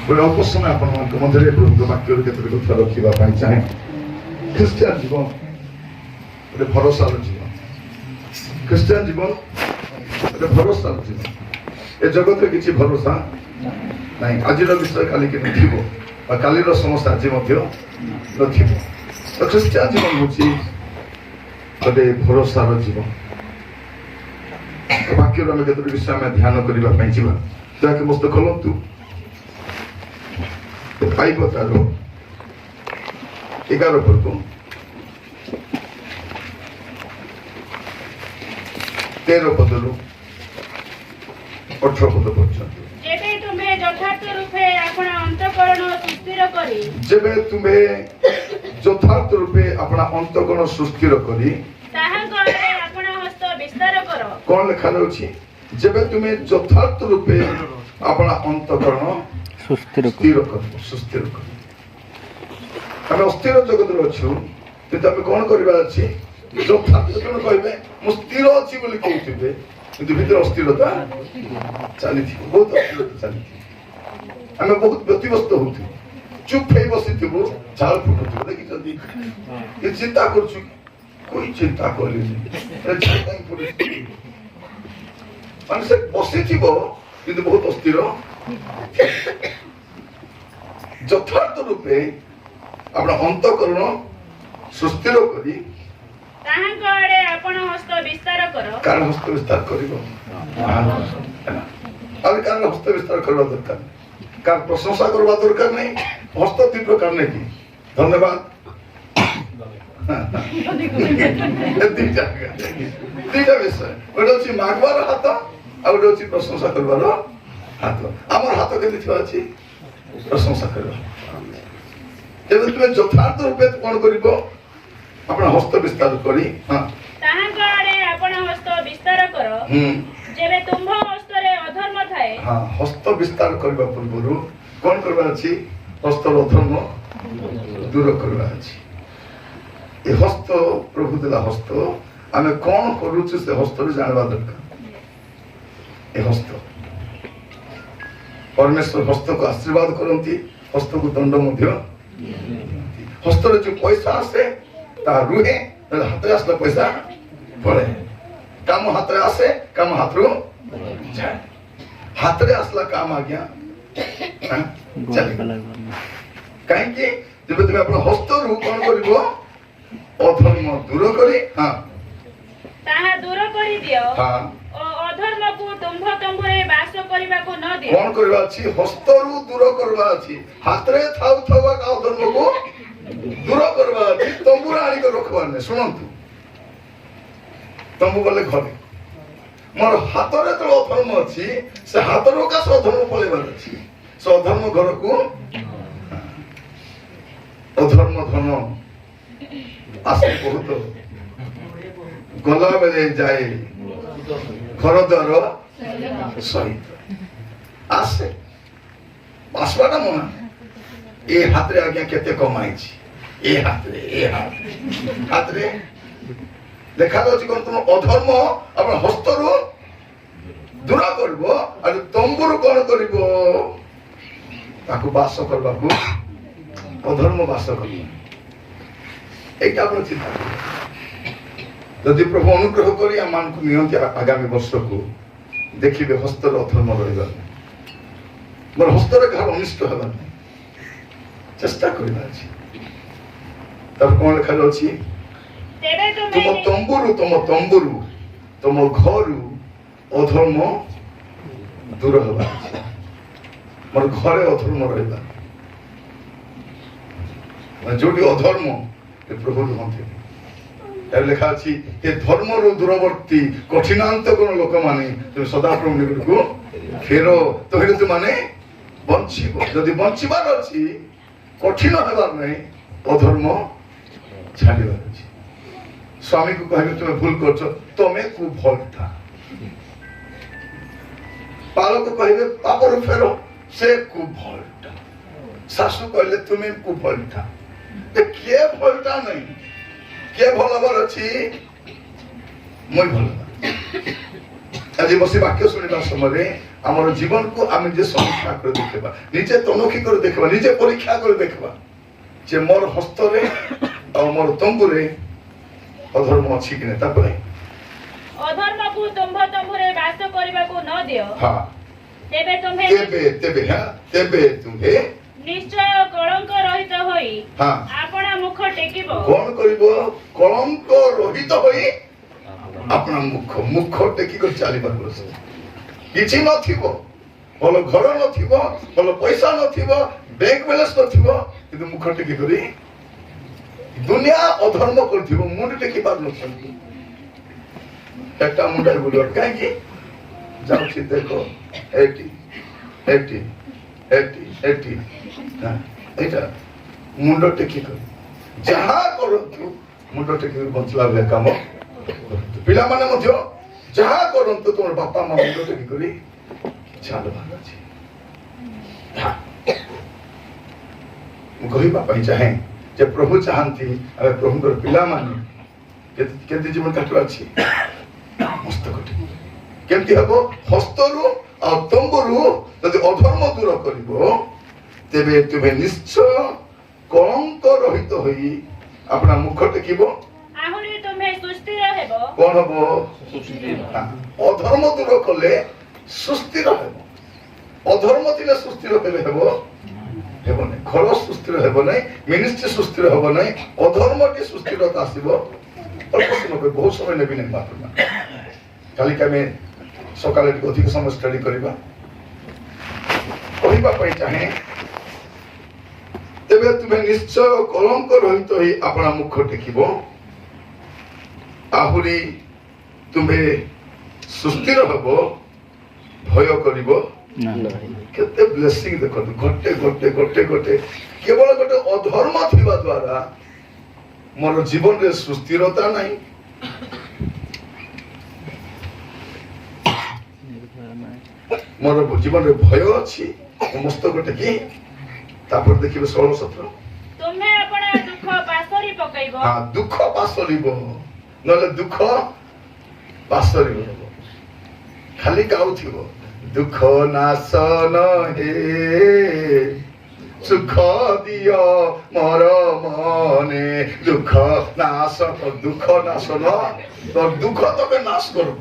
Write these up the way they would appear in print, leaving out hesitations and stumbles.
गोटे अल्प समय आपण मध्य प्रभु वाक्य केतोटी कथा रखा चाहे ख्रीस्टियान जीवन गोटे भरोसार जीवन ख्रीस्टियान जीवन गोटे भरोसार जीवन ए जगत में किसी भरोसा नहीं आज विषय काली के नथिबो कालीर समस्या आज नथिबो तो ख्रीस्टियान जीवन होची गोटे भरोसार जीवन वाक्य आम केतोटी विषय आम ध्यान करने जाके मस्त खोलतु पाइब तार 11 पद 13 पदरु 18 पद पर्यंत जेबे तुम्हें यथार्थ रूपे अपना अंतःकरण सुस्थिर करी जेबे तुम्हें यथार्थ रूपे अपना अंतःकरण सुस्थिर करी ताहा करे अपना हस्त विस्तार करो कौन लिखा रहउछि जेबे तुम्हें यथार्थ रूपे अपना अंतःकरण सुस्थिर कर आम अस्थिर जगत अच्छु किंतु आम कौन करवा अच्छी यथार्थ जन कहे मु स्थिर अच्छी बोली कहते किंतु भीतर अस्थिरता चली बहुत अस्थिरता चली आम बहुत व्यतिव्यस्त होती चुप हो बसी झाड़ फुटु देखी चिंता कर कोई चिंता कर बसी किंतु बहुत अस्थिर यथार्थ रूपे अपना अंतःकरण सुस्थिर करी ताहा करे अपन हस्त विस्तार करो कार हस्त विस्तार करिवो और कार हस्त विस्तार करवा दरकार कार प्रशंसा करवा दरकार नहीं हस्त दी प्रकार नहीं की धन्यवाद दीटा विषय गोटे अच्छी मागवार हाथ आ गोटे अच्छी प्रशंसा करवार हाथ आमर हाथ के अच्छी प्रशंसा करवा जब तुम्हें यथार्थ रूपे कौन करिवो अपना हस्त विस्तार करी हां ताहा करे अपन हस्त विस्तार करो जेबे तुम्भ हस्त रे अधर्म थाए हां हस्त विस्तार करबा पूर्व कौन करबा अछि हस्त अधर्म दूर करबा अछि ए हस्त प्रभु देला हस्त आमे कौन करू से हस्त रे जानबा दरकार ए हस्त परमेश्वर हस्त को आशीर्वाद करती हस्त को दंड मध्य हस्त जो पैसा आसे ता रुहे हाथ आसला पैसा पड़े काम हाथ आसे काम हाथ रो जाए हाथ रे आसला काम आ गया कहीं कि जब तुम अपना हस्त रु कौन करिवो अधर्म दूर करी हां ताहा दूर करी दियो हां अधर्म को तुम्भ तंबुरे वास करबा को न दियो कौन करबा अछि हस्त रु दूर करबा अछि हाथ रे थाउ थावा का अधर्म को दूर करबा अछि तंबुरा आनी को रखबा ने सुनंतु तंबु बोले घरे मोर हाथ रे तो अधर्म अछि से हाथ रो का अधर्म पलेबा अछि से अधर्म घर को अधर्म धन आसे बहुत गला बेले जाए घर द्वार सहित आसे आसवाटा मना ए हाथ रे आज्ञा केते कमाई छी ए हाथ रे देखा जाउछि कोन तुम अधर्म अपन हस्त रो दूर करबो और तंबुर कोन करबो ताकू वास करबा को अधर्म वास करबो एटा अपन चिंता यदि प्रभु अनुग्रह करी मान को नियंत्रण आगामी वर्ष को देखिए हस्तर अधर्म रहा मोर हस्तर घर अनिष्ट हवा चेष्टा करबा तब कौन लिखा अछि तुम तंबुरु तुम घरु अधर्म दूर हवा मोर घरे अधर्म रहा जोटी अधर्म प्रभु रुहते लिखा अच्छी ये धर्म रो दूरवर्ती कठिनांत कोन लोक माने तुम सदा प्रभु निकट को फेरो तो हेतु तुम माने बंचिबो यदि बंचिबार अछि कठिन हेबार नै अधर्म छाडिबार अछि स्वामी को कहबे तुम भूल करछो तमे को भलता पालक कहबे पापर फेरो से को भलता सासु कहले तुमे को भलता ते के भलता नहीं के भलबर अछि मुई भल आज बसी वाक्य सुनिबा समय आमर जीवन को आम निजे समीक्षा कर देखा निजे तनखी कर देखा निजे परीक्षा कर देखा जे मोर हस्त मोर तंबू अधर्म अच्छी कि नहीं अधर्म को तुम्भ तंबुरे वास करबा को न दियो हाँ तेबे तुम्हे तेबे तुम्हे निश्चय कलंक रहित होई हाँ आपना मुख टेकिबो कौन करिबो कलंक रहित होई अपना मुख टेकी कर चली पारबो किछि नथिबो भल घर नथिबो भल पैसा नथिबो बैंक बैलेंस नथिबो किंतु मुख टेकी करी दुनिया अधर्म करथिबो मुंड टेकी पार नथि एकटा मुंडा बोलो काहे कि जाउछि देखो 80 एटा मुंड टेकी कर जहा करंतु मुंड टेकी कर बंचला बे काम पिला माने मध्य जहा करंतु तोर बापा मां मुंड टेकी करी चाल भाग अछि मु कहिबा पई चाहे जे प्रभु चाहंती अबे प्रभु कर पिला माने केते जीवन काटला अछि मस्त कटे केमती हबो हस्तरु आ तंबुरु यदि अधर्म दूर करिबो तेबे तुमे निश्चय कलंक रहित होई अपना मुख टेकिबो आहुरी तुम्हे सुस्थिर हेबो कोन हबो अधर्म दूर कले सुस्थिर हेबो अधर्म थिले सुस्थिर केले हेबो हेबो नै घर सुस्थिर हेबो नै मिनिस्ट्री सुस्थिर हेबो नै अधर्म के सुस्थिरता आसीबो अल्प समय बहुत समय नेबि नै मात्र काली कामे सकाले अधिक समय स्टडी करिबा कहिबा पई चाहे तेबे तुमे निश्चय कलंक रहित होई अपना मुख टेकिबो आहुरी तुमे सुस्थिर हबो भय करिबो केते ब्लेसिंग देखो घटे घटे घटे घटे केवल गोटे अधर्म थिबा द्वारा मोर जीवन रे सुस्थिरता नाही मोर जीवन रे भय अछि मस्त गोटे की तापर देखिबे 16-17 तुम्हे अपना दुख पासरी पकैबो हां दुख पासरिबो नले दुख पासरिबो खाली गाउथिबो दुख नाशन हे सुख दियो मोर मने दुख नाश तो दुख तके नाश करो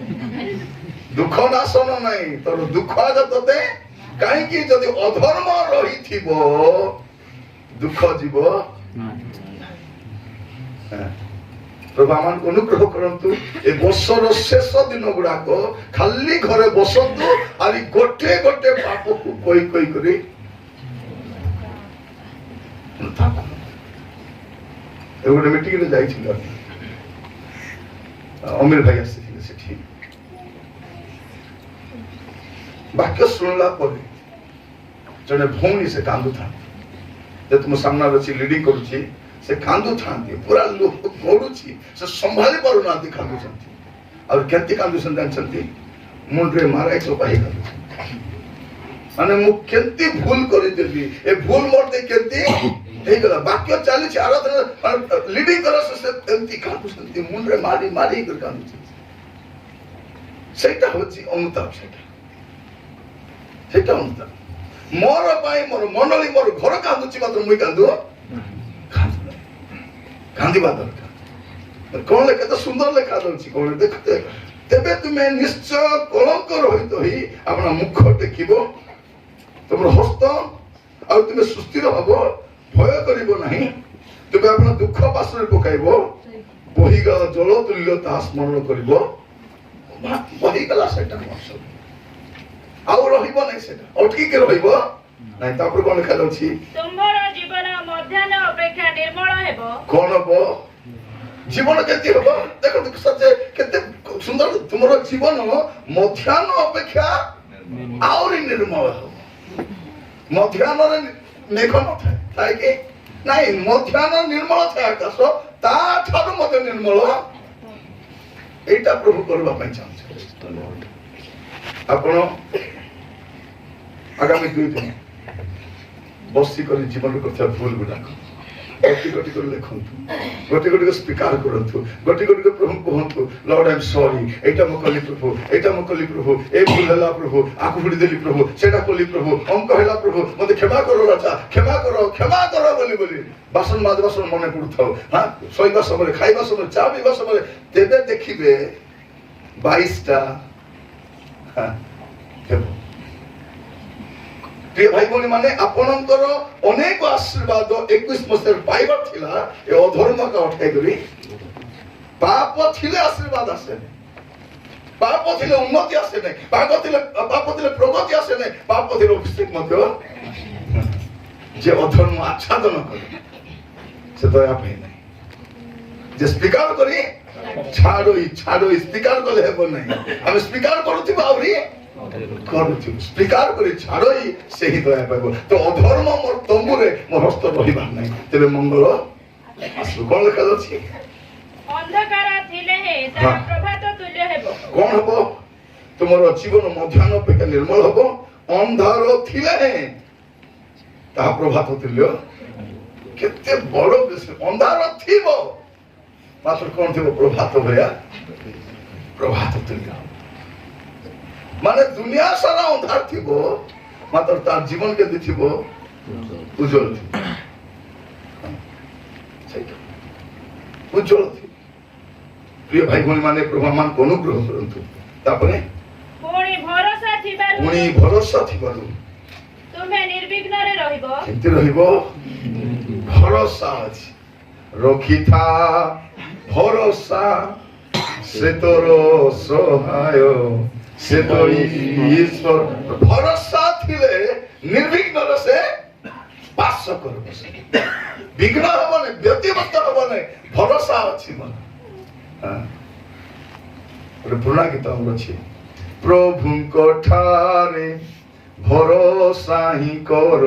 दुख नाशन नहीं तोर दुख तते कहीं कि जदि अधर्म रही थिबो दुख जीव प्रभु आमान को अनुग्रह करंतु ए वर्षर शेष दिन गुड़ाक खाली घरे बसंतु आरी गोटे गोटे पाप को कोई कोई करी गोटे मीटिंग रे जाइथिल अमीर भाई आसीथिले सेठी वाक्य सुनला पर जने भौणी से कांदु था जे तुम सामना रची लीडिंग करूची से कांदु था पूरा लोक गोडुची से संभाली पारु ना दि कांदु छथि और केंति कांदु संदान छथि मुंडरे माराई तो पाही कांदु माने मु केंति भूल करि देली ए भूल मोरते केंति हे गला वाक्य चाली छ आराधना लीडिंग करस से केंति कांदु छथि मुंडरे मारी मारी कर कांदु छथि सेटा होची अनुताप सेटा अनुताप मोर पाई मोर मंडली मोर घर कांदुची मात्र मुई कांदु कांदिबा दरकार कोन लेखे तो सुंदर लेखा दउची कोन देखते तेबे तुमे निश्चय कलंक रहित होई अपना मुख टेकिबो तुमर हस्त और तुमे सुस्थिर हबो भय करिबो नहीं तुमे अपना दुख पासरे पकाइबो बही गला जल तुल्य ता स्मरण करिबो बही गला सेटा मसो आउ रहिबो नहीं सेटा अटकी के रहिबो नहीं तापर कोन लेखा दउची तुमर जीवन मध्याह्न अपेक्षा निर्मल हेबो कोन हबो जीवन केति हबो देखो सच्चे केते सुंदर तुमरो जीवन मध्याह्न अपेक्षा आउरी निर्मल हबो मध्याह्न रे मेघ न थाए ताई कि नहीं मध्याह्न निर्मल थाए आकाश ता ठारो मते निर्मल एटा प्रभु करबा पई चाहू आपण आगामी 2 दिन बसी कर जीवन करथिया भूल गुडा ଗୋଟି ଗୋଟି କରି ଲେଖନ୍ତୁ, ଗୋଟି ଗୋଟି କରି ସ୍ୱୀକାର କରନ୍ତୁ, ଗୋଟି ଗୋଟି କରି ପ୍ରଭୁ କୁହନ୍ତୁ, ଲର୍ଡ ଆଇ ଏମ୍ ସରି, ଏଇଟା ମୁଁ କଲି ପ୍ରଭୁ, ଏଇଟା ମୁଁ କଲି ପ୍ରଭୁ, ଏ ଭୁଲ ହେଲା ପ୍ରଭୁ, ଆକୁ ଭିଡ଼ି ଦେଲି ପ୍ରଭୁ, ସେଇଟା କଲି ପ୍ରଭୁ, ଅଙ୍କ ହେଲା ପ୍ରଭୁ, ମୋତେ କ୍ଷମା କର ରାଜା, କ୍ଷମା କର ବୋଲି ବୋଲି ବାସନ ମାଜିବା ସମୟ ମନେ ପଡୁଥାଉ, ହଁ ଶୋଇବା ସମୟରେ, ଖାଇବା ସମୟରେ, ଚା ପିଇବା ସମୟରେ, ତେବେ ଦେଖିବେ 22ଟା ହେବ। প্রিয় ভাই ভଉଣୀ ମାନେ ଆପଣଙ୍କର ଅନେକ ଆଶୀର୍ବାଦ 21 ମସିହାରେ ପାଇବାର ଥିଲା, ଏ ଅଧର୍ମକୁ ଅଟକାଇ କରି ପାପ ଥିଲେ ଆଶୀର୍ବାଦ ଆସେନି, ପାପ ଥିଲେ ଉନ୍ନତି ଆସେନି, ପାପ ଥିଲେ ପ୍ରଗତି ଆସେନି, ପାପ ଥିଲେ ଅଭିଷେକ ମଧ୍ୟ। ଯେ ଅଧର୍ମ ଆଚ୍ଛାଦନ କରେ ସେ ଦୟା ପାଏ ନାହିଁ, ଯେ ସ୍ୱୀକାର କରି ଛାଡୋଇ ସ୍ୱୀକାର କଲେ ହେବ ନାହିଁ। ଆମେ ସ୍ୱୀକାର କରୁଥିବା ଆହୁରି କରୁଥିବୁ, ସ୍ୱୀକାର କରି ଛାଡୋଇ ସେହି ଦୟା ପାଇବ। ତ ଅଧର୍ମ ମୋର ତମ୍ବୁରେ ମୋ ହସ୍ତ ରହିବାର ନାହିଁ, ତେବେ ମଙ୍ଗଳ ଆସିବ। କଣ ଲେଖାଯାଉଛି? ଅନ୍ଧକାର ଥିଲେ ହେ ତାହା ପ୍ରଭାତ ତୁଲ୍ୟ ହେବ। କଣ ହବ? ତୁମର ଜୀବନ ମଧ୍ୟାହ୍ନ ଅପେକ୍ଷା ନିର୍ମଳ ହବ। ଅନ୍ଧାର ଥିଲେ ହେ ତାହା ପ୍ରଭାତ ତୁଲ୍ୟ। କେତେ ବଡ ବିଷୟ! ଅନ୍ଧାର ଥିବ ମାତ୍ର କଣ ଥିବ? ପ୍ରଭାତ ଭଳିଆ, ପ୍ରଭାତ ତୁଲ୍ୟ। ମାନେ ଦୁନିଆ ସାରା ଅନ୍ଧାର ଥିବ ମାତ୍ର ତାର ଜୀବନ କେମିତି ଥିବ? ଉଜ୍ଜଳ ଥିବ, ଉଜ୍ଜଳ ଥିବ। ପ୍ରିୟ ଭାଇ ଭଉଣୀ ମାନେ ପ୍ରଭୁ ମାନଙ୍କୁ ଅନୁଗ୍ରହ କରନ୍ତୁ। ତାପରେ ପୁଣି ଭରସା ଥିବାରୁ ତୁମେ ନିର୍ବିଘ୍ନରେ ରହିବ। କେମିତି ରହିବ? ଭରସା ଅଛି, ରଖିଥା ଭରସା, ସେ ତୋର ସହାୟ, ସେ ତ ଈଶ୍ୱର। ଭରସା ଥିଲେ ନିର୍ବିଘ୍ନରେ ସେ ବାସ କରିବ, ବିଘ୍ନ ହବନି, ବ୍ୟତିବ୍ୟସ୍ତ ହବନି, ଭରସା ଅଛି ମାନେ। ଗୋଟେ ପୁରୁଣା ଗୀତ ଆମର ଅଛି, ପ୍ରଭୁଙ୍କ ଠାରେ ଭରସା ହିଁ କର,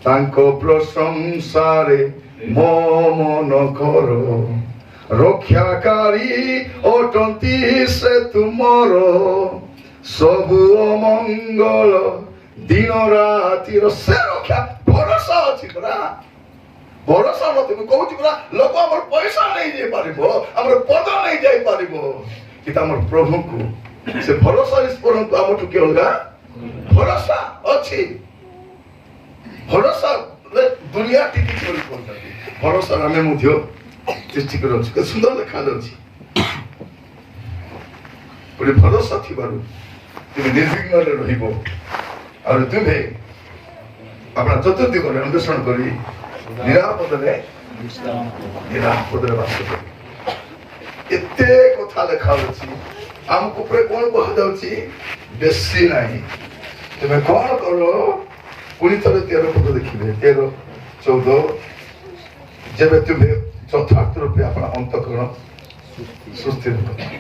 ତାଙ୍କ ପ୍ରଶଂସାରେ ମୋ ମନ କର, ରକ୍ଷାକାରୀ ଅଟନ୍ତି ସେ ତୁମର, ସବୁ ଅମଙ୍ଗଳ ଦିନ ରାତିର ସେ ରକ୍ଷା। ଭରସା ଅଛି ପରା, ଭରସା ନଥିବ କହୁଛି ପରା, ଲୋକ ଆମର ପଇସା ନେଇଯାଇ ପାରିବ, ଆମର ପଦ ନେଇଯାଇ ପାରିବ, କିନ୍ତୁ ଆମର ପ୍ରଭୁଙ୍କୁ ସେ ଭରସା କରନ୍ତୁ। ଆମଠୁ କି ଅଲଗା ଭରସା ଅଛି? ଭରସା ଦୁନିଆ ଟିକି କରି କରୁଛନ୍ତି, ଭରସାରେ ଆମେ ମଧ୍ୟ ସୃଷ୍ଟି କରି ଅଛୁ। କେତେ ସୁନ୍ଦର ଲେଖାଯାଉଛି, ଗୋଟେ ଭରସା ଥିବାରୁ ତୁମେ ନିର୍ବିଘ୍ନରେ ରହିବ, ଆଉ ତୁମେ ଆପଣ ଚତୁର୍ଦିଗରେ ଅନ୍ୱେଷଣ କରି ନିରାପଦରେ ବାସ କରିବ। ଏତେ କଥା ଲେଖାଯାଉଛି, ଆମକୁ ଉପରେ କଣ କୁହାଯାଉଛି? ବେଶୀ ନାହିଁ। ତୁମେ କଣ କର? ପୁଣି ଥରେ 13 ପଦ ଦେଖିବେ, 13, 14। ଯେବେ ତୁମେ ଯଥାର୍ଥ ରୂପେ ଆପଣ ଅନ୍ତଃକରଣ ସୁସ୍ଥିର କରିବ,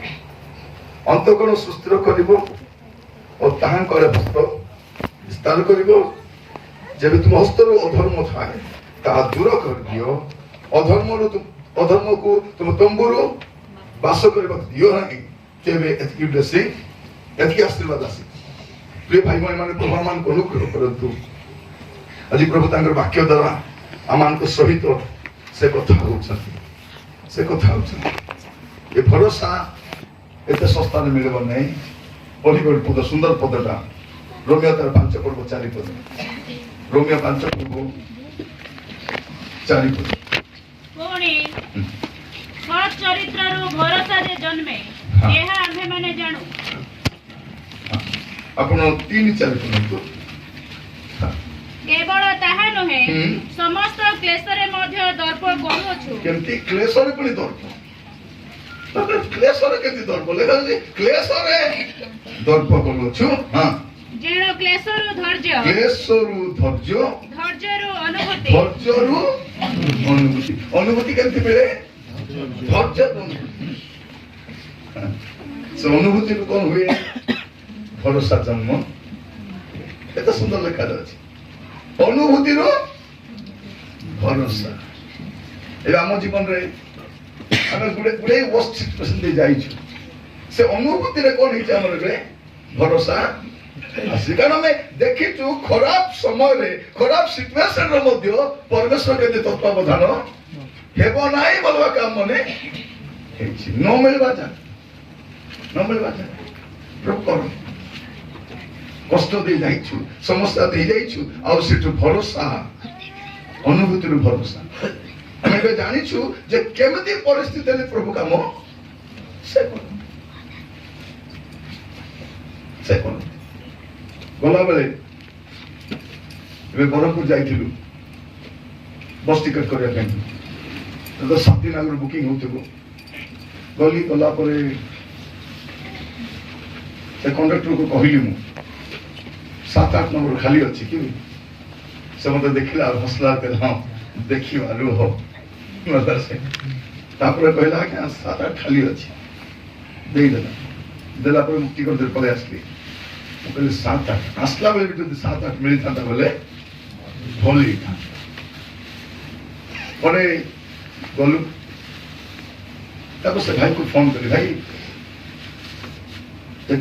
ଅନ୍ତଃକରଣ ସୁସ୍ଥିର କରିବ ଓ ତାହାଙ୍କର ହସ୍ତ ବିସ୍ତାର କରିବ। ଯେବେ ତୁମ ହସ୍ତରୁ ଅଧର୍ମ ଥାଏ ତାହା ଦୂର କରିଦିଅ, ଅଧର୍ମକୁ ତୁମ ତମ୍ବୁରୁ ବାସ କରିବାକୁ ଦିଅ ନାହିଁ, ତେବେ ଏତିକି ବେଶୀ, ଏତିକି ଆଶୀର୍ବାଦ ଆସେ। ପ୍ରିୟ ଭାଇ ଭଉଣୀ ମାନେ ପ୍ରଭୁ ମାନଙ୍କୁ ଅନୁଗ୍ରହ କରନ୍ତୁ। ଆଜି ପ୍ରଭୁ ତାଙ୍କର ବାକ୍ୟ ଦ୍ୱାରା ଆମମାନଙ୍କ ସହିତ ସେ କଥା ହଉଛନ୍ତି, ସେ କଥା ହଉଛନ୍ତି। ଏ ଭରସା ଏତେ ଶସ୍ତାରେ ମିଳିବ ନାହିଁ। ପଢିବ ପଦ, ସୁନ୍ଦର ପଦଟା, ରୋମିଓ ତାର 5 ପର୍ବ 4 ପଦ, ରୋମିଓ 5 ପର୍ବ 4 ପଦ। ପୁଣି ସତ୍ ଚରିତ୍ରରୁ ଭରସା ଯେ ଜନ୍ମେ, ଏହା ଆମ୍ଭେମାନେ ଜାଣୁ। ଆପଣ 3-4 ପଢନ୍ତୁ। କେବଳ ତାହା ନୁହେଁ, ସମସ୍ତ କ୍ଲେଶରେ ମଧ୍ୟ ଦର୍ପ କରୁଅଛୁ। କେମିତି କ୍ଲେଶରେ ପୁଣି ଦର୍ପ? କ୍ଲେଶରେ କେମିତି ଦର୍ପ? ଲେଖାଯାଉଛି କ୍ଲେଶରେ ଦର୍ପ କରୁଅଛୁ। ଯେଣ କ୍ଲେଶରୁ ଧୈର୍ଯ୍ୟ, କ୍ଲେଶରୁ ଧୈର୍ଯ୍ୟ, ଧୈର୍ଯ୍ୟରୁ ଅନୁଭୂତି, ଧୈର୍ଯ୍ୟରୁ ଅନୁଭୂତି। ଅନୁଭୂତି କେମିତି ମିଳେ? ଧୈର୍ଯ୍ୟ ଅନୁଭୂତି। ସେ ଅନୁଭୂତିରୁ କଣ ହୁଏ? ଭରସା ଜନ୍ମ। ଏତେ ସୁନ୍ଦର ଲେଖାଯାଉଛି, ଅନୁଭୂତିରୁ ଭରସା। ଏବେ ଆମ ଜୀବନରେ ଆମେ ଗୁଡେ ସିଚୁଏସନ ଦେଇ ଯାଇଛୁ, ସେ ଅନୁଭୂତିରେ କଣ ହେଇଛି? ଆମର ଏବେ ଭରସା कारण आम देखीचु खराब समय खराब सिचुएशन परमेश्वर के तत्वावधान हेब ना बोलवा काम मैंने न मिलवा जा प्रभु कर कष्ट दे जाइछु समस्या दे जाइछु आ सेठु भरोसा अनुभूति भरोसा आम ए जानिछु जे केमिति परिस्थिति प्रभु काम से गला बेले बरहपुर जाइलु बस टिकट करने तो 7 दिन आगे बुकिंग हो गली गला से कंडक्टर को कहली मु 7-8 नंबर खाली अच्छी कि से मत देखला हसला हाँ देखा रुह से कहला कि 7-8 खाली अच्छी देला टिकट दे पलि आसली कहली 7-8 आसला बेले भी 7-8 मिली था बोले भल था परे गलु से भाई को फोन करी भाई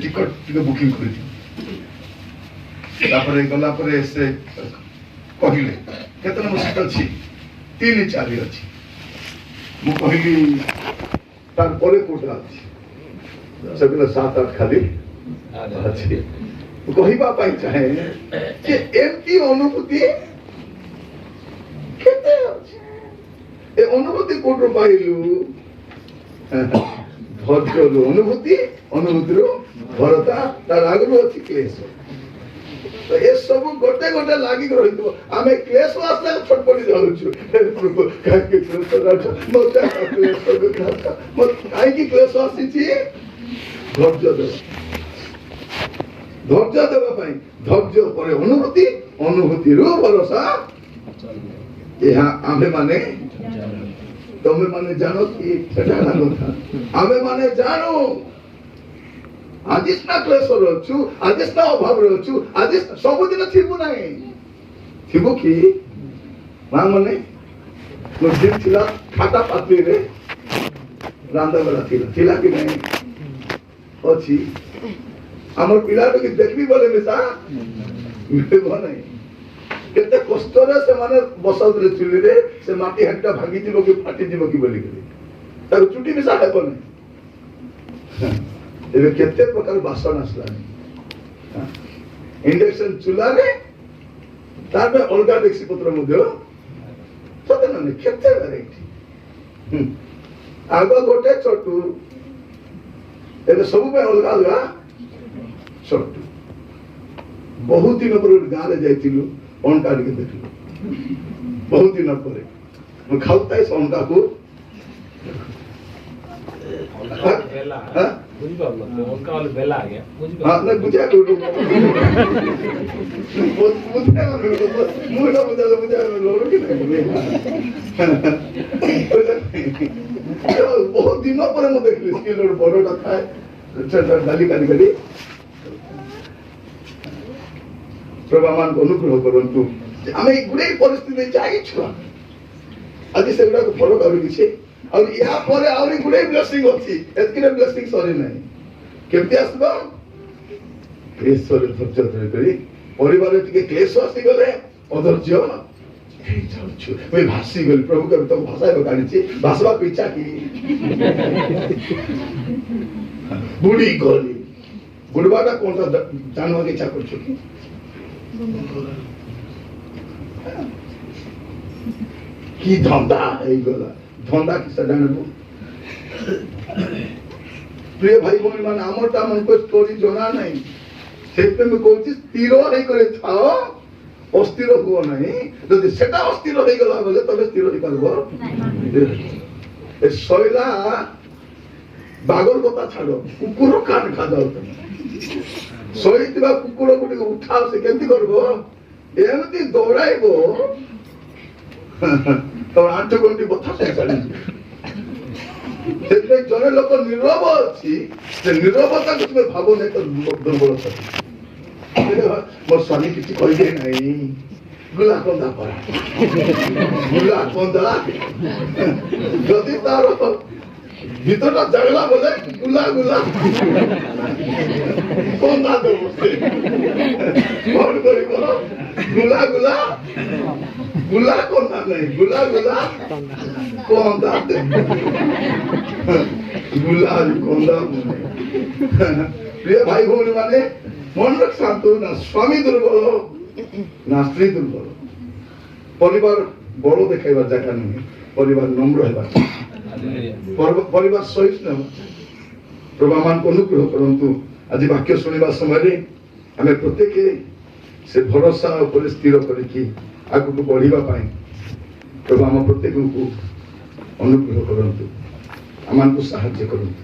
टिकट बुकिंग कर गला से कहले केते नंबर सीट अच्छी 3-4 अच्छी मु कहली तार परे कोटा अच्छी से कहले 7-8 खाली अच्छी कहवा चाहे कि एमती अनुभूति केते अच्छी ए अनुभूति कोटो पाइलु धैर्य अनुभूति भरता तार आगु अच्छी क्लेश तो ये सब गोटे गोटे लागी रही आम क्लेश आसला छटपटी जाऊँ कहीं क्लेश आसी धैर्य देवाई धैर्य पर अनुभूति अनुभूति भरोसा यहाँ आमे माने तमे माने जानो कि आमे माने जानो आज ना क्लेश रचु आज ना अभाव रचु आज सबुदिन थिबु नाही थिबु कि मां मने नो दिन थिला खाता पातली रे रांदा बेला थिला कि नहीं अछि हमर पिला तो कि देखबी बोले मिसा मिलबो नहीं केते कष्ट रे से माने बसाउले चुली रे से माटी हट्टा भागी दिबो कि फाटी दिबो कि बोली करे तार चुटी मिसा हेबो नहीं एबे केते प्रकार बासन आसला इंडक्शन चूल्हा रे तार में अलगा डेक्सी पत्र मध्य सते ना केते वैरायटी आगो गोटे छोटू एबे सब में अलगा अलगा छोटू बहुत दिन पर गाँव रे जाइतिलु अनका के देखलु बहुत दिन पर मैं खाउताई अनका को बहुत दिन पर मुझे देखली बड़टा थाए डाली काटी प्रभा मान को अनुग्रह करंतु आम गुड़े परिस्थिति जाइछु आज से गुड़ा फरक आउरी किछि और या परे आउरी गुड़े ब्लेसिंग अछि एतकिरे ब्लेसिंग सरी नाही केमति आसबा ईश्वर धैर्य धरि करी परिवार टिके क्लेश आसी गले अधैर्य हे चलछु मैं भासी गली प्रभु के तो भाषा को काढिछि भाषा इच्छा की बुढ़ी गली बुढ़वाटा कोन जानवा के इच्छा करछु की कि धंधा है गला धंधा कि जानबू प्रिय भाई भौणी मान आमरटा मन को स्टोरी जना नहीं सेते में कहछि स्थिर हे करे थाओ अस्थिर हुओ नहीं यदि सेटा अस्थिर हे गला बोले तबे स्थिर हे करबो ए सोइला बागल कथा छाड़ो कुकुर कान खा जाओ सोईतिबा कुकुर गुटी उठाओ से केमती करबो एमती दौड़ाइबो तो 8 घंटे बथा से चली सेते जने लोक नीरव अछि से नीरवता को तुम भाबो नहीं तो दुर्बलता मोर स्वामी किछि कहि दे नहीं गुला कंदा परा गुला कंदा जदि तारो ভিতরটা জাগলা বলে গুলা গুলা কোন দাঁতে বসে কোন করি বলো গুলা গুলা গুলা কোন দাঁত নেই গুলা গুলা কোন দাঁতে গুলা কোন দাঁত প্রিয় ভাই ভৌণী মানে মন রাখছান্তু না স্বামী দুর্বল না স্ত্রী দুর্বল পরিবার বড় দেখাইবার জায়গা নেই পরিবার নম্র হেবার ପରିବାର ସହିତ ପ୍ରଭୁ ଆମମାନଙ୍କୁ ଅନୁଗ୍ରହ କରନ୍ତୁ ଆଜି ବାକ୍ୟ ଶୁଣିବା ସମୟରେ ଆମେ ପ୍ରତ୍ୟେକ ସେ ଭରସା ଉପରେ ସ୍ଥିର କରିକି ଆଗକୁ ବଢିବା ପାଇଁ ପ୍ରଭୁ ଆମ ପ୍ରତ୍ୟେକଙ୍କୁ ଅନୁଗ୍ରହ କରନ୍ତୁ ଆମମାନଙ୍କୁ ସାହାଯ୍ୟ କରନ୍ତୁ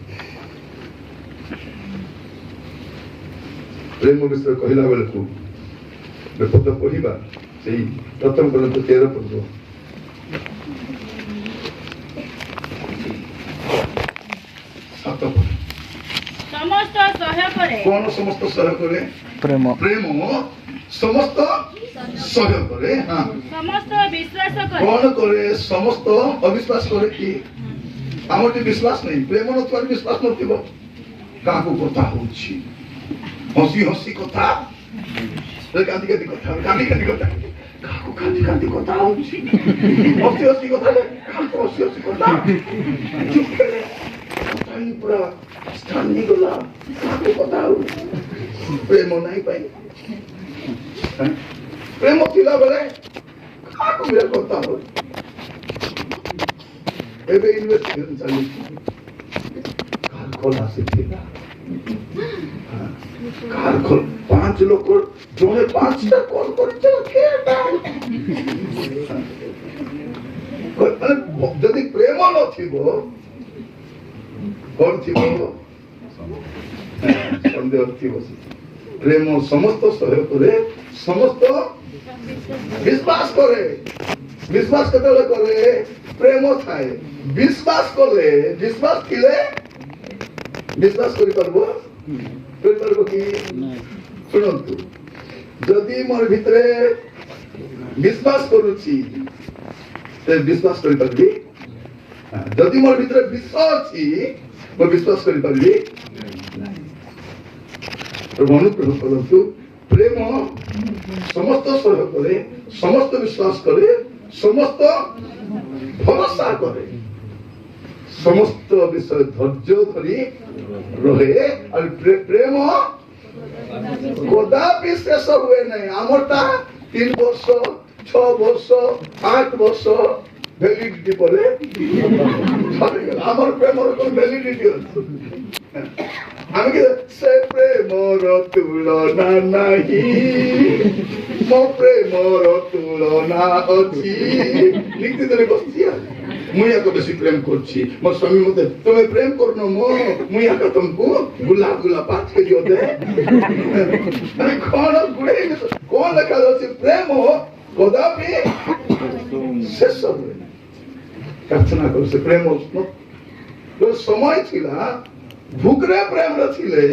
ପ୍ରେମ ବିଷୟରେ କହିଲା ବେଳକୁ ପଦ ପଢିବା ସେଇ ପ୍ରଥମ କରନ୍ତୁ 13 ପଦ समस्त सह्य करे कौन समस्त सह्य करे प्रेम प्रेम समस्त सह्य करे हाँ समस्त विश्वास करे कौन करे समस्त अविश्वास करे कि आमटी विश्वास नहीं प्रेम नथवार विश्वास नथिबो काको कथा होछि हसी हसी कथा कांदी कांदी कथा कांदी कांदी कथा काको कांदी कांदी कथा होछि हसी हसी कथा काको हसी हसी कथा चुप करे कथाई पूरा स्थानी गला काको कथा हो प्रेम नहीं पाई प्रेम थिला बेले काको मेरा कथा हो एबे इन्वेस्टिगेशन चली कार खोल आसीथिला कार खोल 5 लोक जोने 5टा कॉल करछला केटा माने जदि प्रेम नथिबो कोन थिबो संदेह थिबो प्रेम समस्त सह्य करे समस्त विश्वास करे विश्वास केतले करे प्रेम थाए विश्वास करले विश्वास थिले विश्वास करि परबो कि सुनंतु जदि मोर भितरे विश्वास करूची ते विश्वास करि परबी जदि मोर भितरे विश्वास अछि मोर विश्वास करि परबी प्रभु अनुग्रह करन्तु प्रेम समस्त सह्य करे समस्त विश्वास करे समस्त भरोसा करे समस्त विषय धैर्य धरी रहे और प्रेम कदापि शेष हुए नहीं आमरटा 3 वर्ष 6 वर्ष 8 वर्ष वैलिडिटी परे आमर प्रेमर कोन वैलिडिटी अछि हम के से प्रेमर तुलना नाही मो प्रेमर तुलना अछि लिखते तने बसिया मुई याको बेसी प्रेम करछि मोर स्वामी मते तुमे प्रेम करनो मुई याको तुमको गुलाब गुलाब पात के दियो दे अरे कोन गुडे कोन लखा अछि प्रेम हो कदापि शेष हुए प्रार्थना करू से प्रेम हो तो समय थिला भूकरे प्रेम रथिले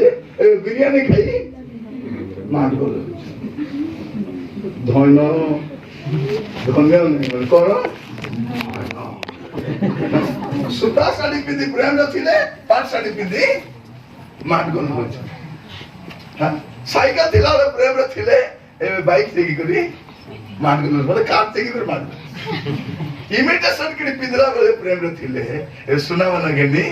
बिरयानी खाई मान गल धन्य धन्य नहीं कोन सुता साड़ी पिंदी प्रेम रथिले पाट साड़ी पिंदी मान गल हो हां साइकिल थिला प्रेम रथिले ए बाइक तेगी करी मान गल बोले कार तेगी कर मान इमिटेशन के पिंदला बोले प्रेम रथिले ए सुनावा ना गेनी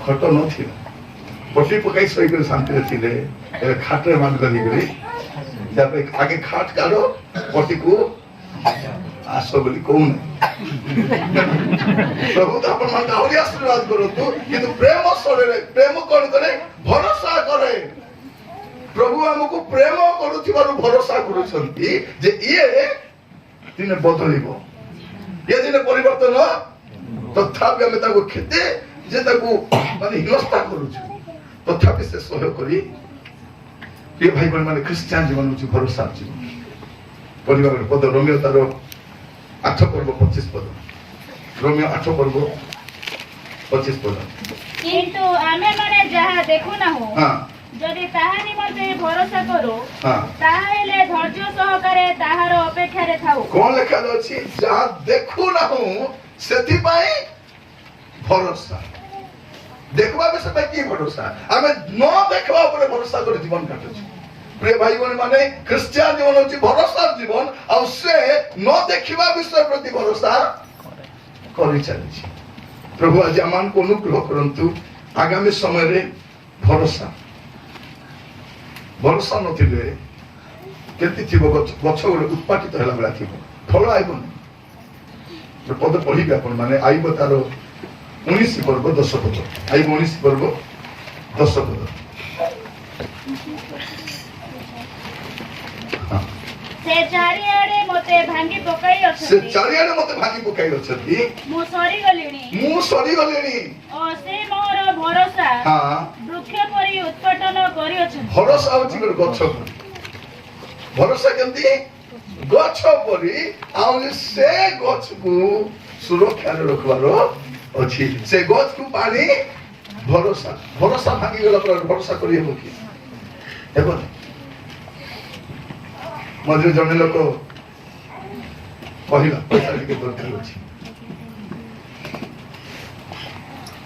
खट नथिला पटी पकाई सही कर शांति थिले ए खाटरे मान गली गरी जब आगे खाट काढो पटी को आसो बोली कोन प्रभु तो अपन मन आहुरी आशीर्वाद करो तो किंतु प्रेम सरे प्रेम कोन करे भरोसा करे प्रभु हमको प्रेम करूथिबारु भरोसा करूछंती जे ये दिने बदलिबो ये दिने परिवर्तन तथापि हम ताको खेते जे ताको माने हिंसता करूछु तथापि से सहयोग करी ये भाई बहन माने क्रिश्चियन जीवन होची भरोसा जीवन परिवार पद रोमियो तारो 8 पर्व 25 पद रोमियो 8 पर्व 25 पद किंतु आमे माने जहा देखु ना हो हां ଯଦି ତାହା ନିମନ୍ତେ ଭରସା କରୁ ହଁ ତାହେଲେ ଧୈର୍ଯ୍ୟ ସହକାରେ ତାହାର ଅପେକ୍ଷାରେ ଥାଉ। କଣ ଲେଖା ଅଛି? ଯାହା ଦେଖୁନାହୁଁ ସେଥିପାଇଁ ଭରସା। देखवा विषय में की भरोसा आमे न देखवा ऊपर भरोसा कर जीवन काटुछ। प्रिय भाई बहन माने क्रिश्चियन जीवन होची भरोसा जीवन आ से न देखवा विषय प्रति भरोसा करि चली। प्रभु आज आमान को अनुग्रह करंतु आगामी समय रे भरोसा भरोसा नथिले केति थिबो गछ गोटे उत्पादित होला बेला थिबो फल आइबो पद पढिबे आपण माने आइबो तारो 19 पर्व 10 पद आई 19 पर्व 10 पद से चारियाडे मते भांगी पकाई अछथि से चारियाडे मते भांगी पकाई अछथि मु सरी गलिनी ओ से मोर भरोसा हां वृक्ष परि उत्पादन करि अछथि। भरोसा होची गछ भरोसा केमती गछ परि आ से गछ को सुरक्षा रे रखबारो अछि से गछ को पानी भरोसा भरोसा भांगी गला पर भरोसा करि हेबो कि हेबो मधुर जने लोक पहिला पैसा के दरकार अछि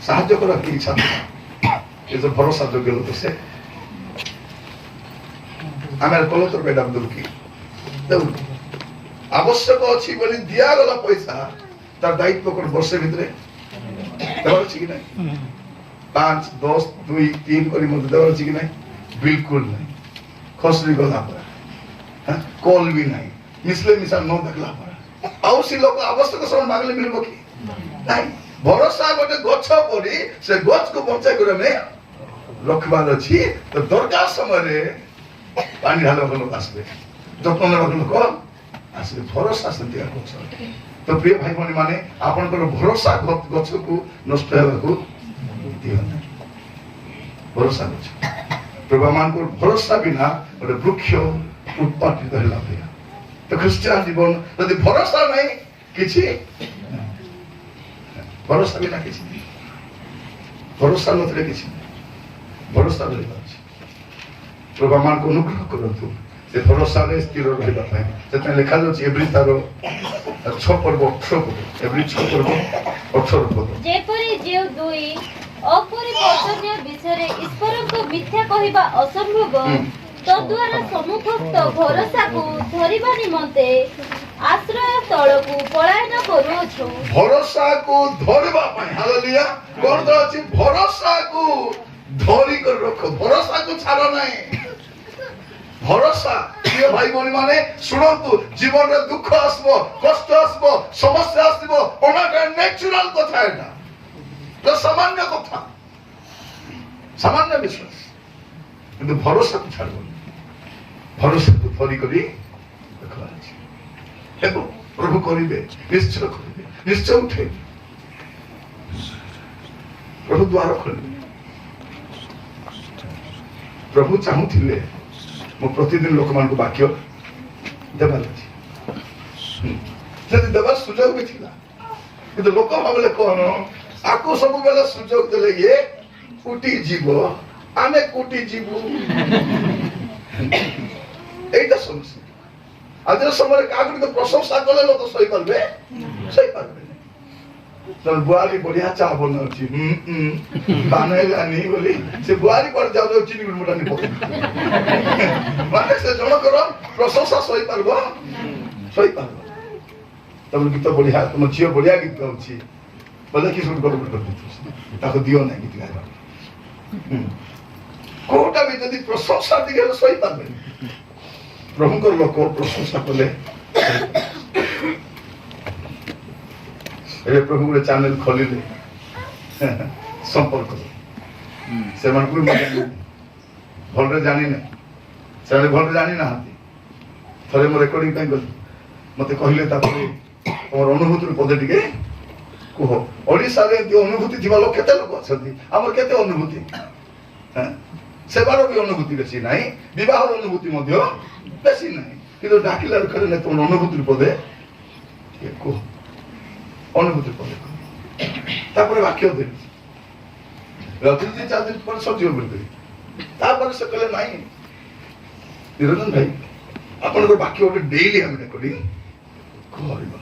साहाय्य कर कि इच्छा ये जो भरोसा जो गेलो तो से आमे कलतर बेडा दुकी दउ आवश्यक अछि बोली दिया गला पैसा तार दायित्व कोन वर्ष भितरे देवर छी कि नहीं 5 10 2 3 करी मत देवर छी कि नहीं बिल्कुल नहीं खसरी गला पर हां कॉल भी नहीं मिसले मिसा न देखला पर आउ सी लोक आवश्यक समय मांगले मिलबो कि नहीं भरोसा गोटे गछ पड़ी से गछ को बचाई करे में रखबार अछि तो दरकार समय रे पानी ढालो लोक आसबे जतन लोक आसबे भरोसा से दिया गछ। तो प्रिय भाई बहन माने आपन को भरोसा गछ को नष्ट हेबा को दियो ना भरोसा गछ प्रभु मान को भरोसा बिना गोटे वृक्ष उत्पादित होला भैया। तो क्रिश्चियन जीवन यदि भरोसा नहीं किछि भरोसा बिना किछि भरोसा नथले किछि भरोसा रहबा प्रभु मान को अनुग्रह करंतु से भरोसा रे स्थिर रहबा पाए जते लिखा जाउछि एवरी तारो 6 पर्व 18 पद एवरी 6 पर्व 18 पद जेपरि जेउ दुई अपरिवर्तनीय विषय ईश्वर को मिथ्या कहबा असंभव तद्वारा सम्मुखोक्त भरोसा को धरिबा निमंते आश्रय स्थल को पलायन करूछु। भरोसा को धरिबा पाए हालेलुया कोन तो अछि भरोसा को धरि कर रखो भरोसा को छाड़ नहीं भरोसा प्रिय भाई बहन माने सुनंतु जीवन रे दुख आसबो कष्ट आसबो समस्या आसबो ओना नेचुरल कथा एटा तो सामान्य कथा सामान्य विश्वास किंतु भरोसा को छाड़ भरोसा को धरि करी रखवा अछि हेबो प्रभु करिबे निश्चय उठे प्रभु द्वार खोलिबे प्रभु चाहूथिले मो प्रतिदिन लोक मान को वाक्य देबार अछि जदि देबार सुजोग भी थिला किंतु लोक भाबले कोन आको सब बेला सुजोग देले ये कुटी जीवो आमे कुटी जीवो एटा समस्या आज समय कागुडी को प्रशंसा कले लोक सही करबे तो बुआरी बढ़िया चा बन अछि बानेला नहीं बोली से बुआरी पर जाओ चीनी गुडमुटा नहीं पके माने से जण करो प्रशंसा सही परबो तब गीत बढ़िया तुम झियो बढ़िया गीत गाउछि बोले कि सुन गडबड कर दिथु ताको दियो ना गीत गाइबा कोटा भी यदि प्रशंसा दिगले सही परबे प्रभु को लोक प्रशंसा कले ए प्रभु रे चैनल खोलिले संपर्क से मन को मजा भल रे जानि नै से भल रे जानि ना थरे मो रिकॉर्डिंग टाइम गल मते कहिले तापर और अनुभूति पदे टिके कुह ओडिसा रे जो अनुभूति थिबा लोक केते लोक अछथि हमर केते अनुभूति हैं सेवार भी अनुभूति बेसी नाही विवाह अनुभूति मध्य बेसी नाही किंतु डाकिला करे ने तो अनुभूति पदे के कुह अनुभूति पदे तापर वाक्य दे रात्रि 4 दिन पर सजियो बोल तापर से कहले नहीं निरंजन भाई आपन को बाकी ओटे डेली हम रेकॉर्डिंग करबा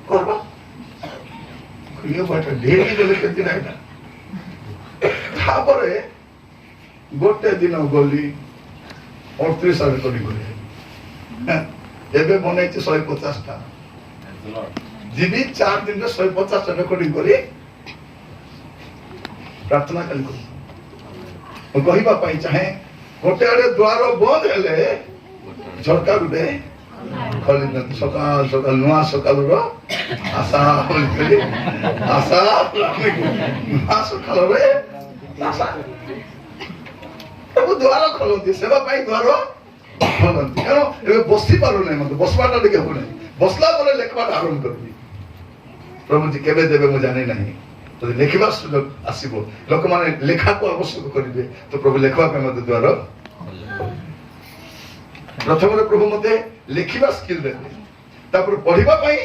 करबा कहियो बाटा डेली बोले केति नाइटा तापर गोटे दिन गली 38 साल रेकॉर्डिंग करे एबे बनाइছে 150 टा जीबी 4 दिन रे 150 टा रेकॉर्डिंग करी प्रार्थना कल को कहिबा पाई चाहे गोटे आड़े द्वार बंद हेले झटका गुटे खली सकाल सकाल नुआ सकाल रो आशा होली आशा नुआ सकाल रे आशा तब द्वार खोलती सेवा पाई द्वार खोलती कारण एबे बसी पारो नै मते बसवाटा टिके हो नै बसला बोले लेखवाटा आरंभ करबी प्रभु जी केबे देबे मु जानि नाही तो लेखिबा सुযোগ आसीबो लोक माने लेखा को आवश्यक करिवे तो प्रभु लेखवा पे मते द्वार प्रथम प्रभु मते लेखिबा स्किल देले तापर पढिबा पई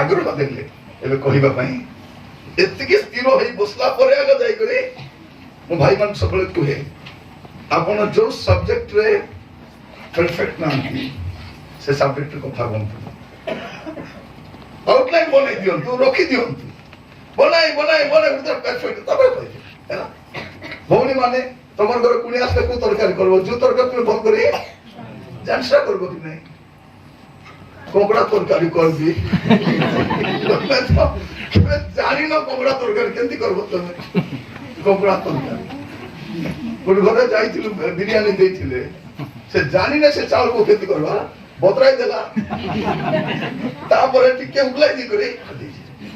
आग्रह देले एबे कहिबा पई एतिके स्थिर होई बसला परे आगे जाई करे मो भाई मान सबले कुहे आपण जो सब्जेक्ट रे परफेक्ट नांती से सब्जेक्ट को था बनतो आउटलाइन बनै दियंतु रखि दियंतु बनाई उधर परफेक्ट तबे कहि हैना भौनी माने तमर घर कुनी आसे को तरकारी करबो जो तरकारी तुम भल करी जानसा करबो कि नहीं कोकड़ा तरकारी करबी तमे तो केबे जानि न कोकड़ा तरकारी केंती करबो तमे कोकड़ा तरकारी कोन घरे जाइथिलु बिरयानी देथिले से जानि न से चावल को केंती करबा बतराई देला तापर टिके उगलाई दी करे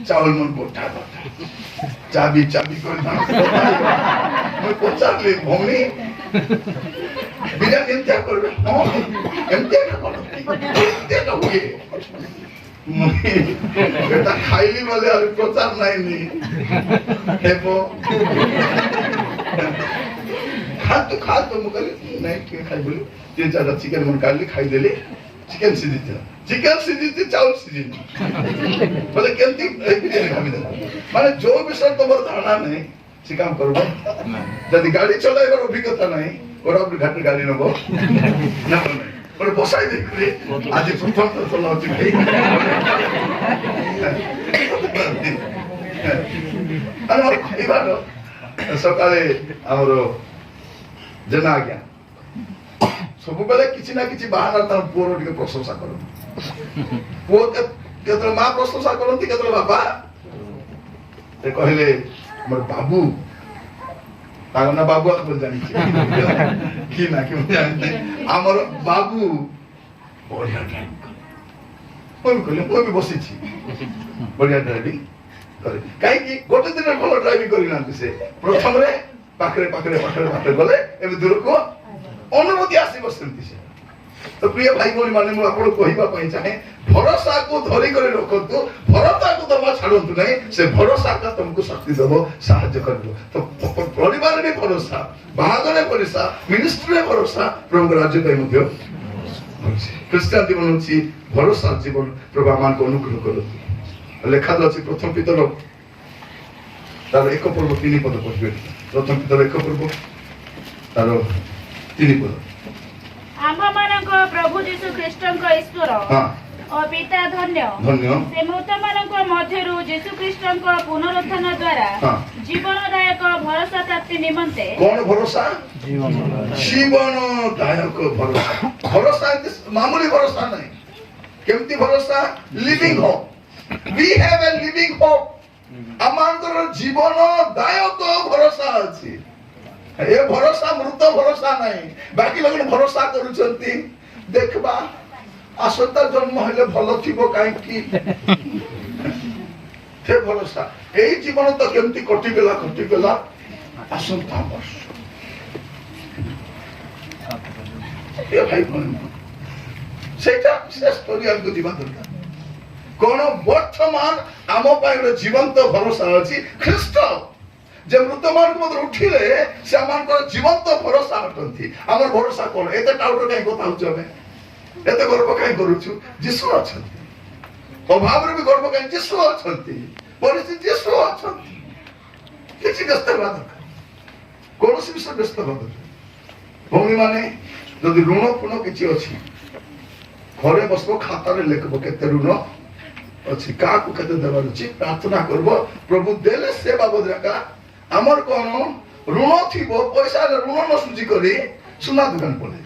चावल मन गोटा चाबी कर मैं पचार ले भौनी बिना एंते करबे हां एंते ना हुए बेटा खाइली वाले अरे प्रचार नहीं हेबो खा तो मुकले नहीं के खाइ बोली 3-4 चिकन मन काली खाइ देली चिकन सिजिते चावल सिजिते बोले केंती बिरयानी खाबी दे माने जो विषय तोमर धारणा नहीं से काम करबो यदि गाड़ी चलाइबार अभिज्ञता नहीं ओरा घाट गाड़ी नबो ना पर बसाई दे करे आज प्रथम तो चलाउछि भाई अरे एबार सकाळे हमरो जना आज्ञा सब बेले किछि ना किछि बाहाना त पुरो टिके प्रशंसा करो पुओ केतल मां प्रशंसा करंती केतल बाबा ते कहले हमर बाबू तागना बाबू अपन जानि कि ना कि जानि हमर बाबू बढ़िया ड्राइविंग कोन कहले कोइ भी बसि छी बढ़िया ड्राइविंग करे काई कि गोटे दिन भलो ड्राइविंग करि नांती से प्रथम रे पाखरे गले एबे दूर को अनुमति आसी बसंती से तो प्रिय भाई बोली माने मु आपण कहिबा पई चाहे भरोसा को धरि करे रखंतु भरोसा को दबा छाडंतु नहीं से भरोसा का तुमको शक्ति देबो सहायता करबो तो परिवार में भरोसा बाहागर में भरोसा मिनिस्ट्री में भरोसा प्रभु राज्य पे मध्य क्रिश्चियन जीवन अछि भरोसा जीवन प्रभु मान को अनुग्रह करत लेखा अछि प्रथम पितर तार एक पर्व 3 पद पढिबे प्रथम पितर एक पर्व तार 3 पद आम्भ मानक प्रभु यीशु ख्रीष्टଙ୍କ ईश्वर और पिता धन्य से मृत मानक मध्यरु यीशु ख्रीष्टଙ୍କ पुनरुत्थान द्वारा जीवनदायक भरोसा प्राप्ति निमंते कौन भरोसा जीवनदायक भरोसा मामूली भरोसा नहीं केमती भरोसा living hope we have a living hope आमांतर जीवनदायक भरोसा अछि ए भरोसा मृत भरोसा नहीं बाकी लोग भरोसा करूछंती देखबा आसंता जन्म हेले भलो थिबो काई की थे भरोसा एई जीवन तो केमती कटि गेला आसंता वर्ष ए भाई कोन सेटा से स्टोरी हमको जीवन दरकार कोन वर्तमान आमो पाइरो जीवंत भरोसा अछि ख्रीष्ट जे मृत मान को मत उठिले से आमान को जीवंत भरोसा हटंती हमर भरोसा कोन एते टाउट काई কথা হচ্ছে আমি एते गर्व काई करूछु जिसु अछंती अभाव रे भी गर्व काई जिसु अछंती परिस्थिति जिसु अछंती किछि कष्ट बात कौन सी विषय व्यस्त कर भौणी माने जदि ऋण पुण किसी अच्छी घरे बसबो खाता रे लिखबो केते ऋण अच्छी का को केते देबार अछि प्रार्थना करबो प्रभु देले से बाबद का हमर कोन ऋण थिबो पैसा रे ऋण न सुजी करी सुना दुकान पड़े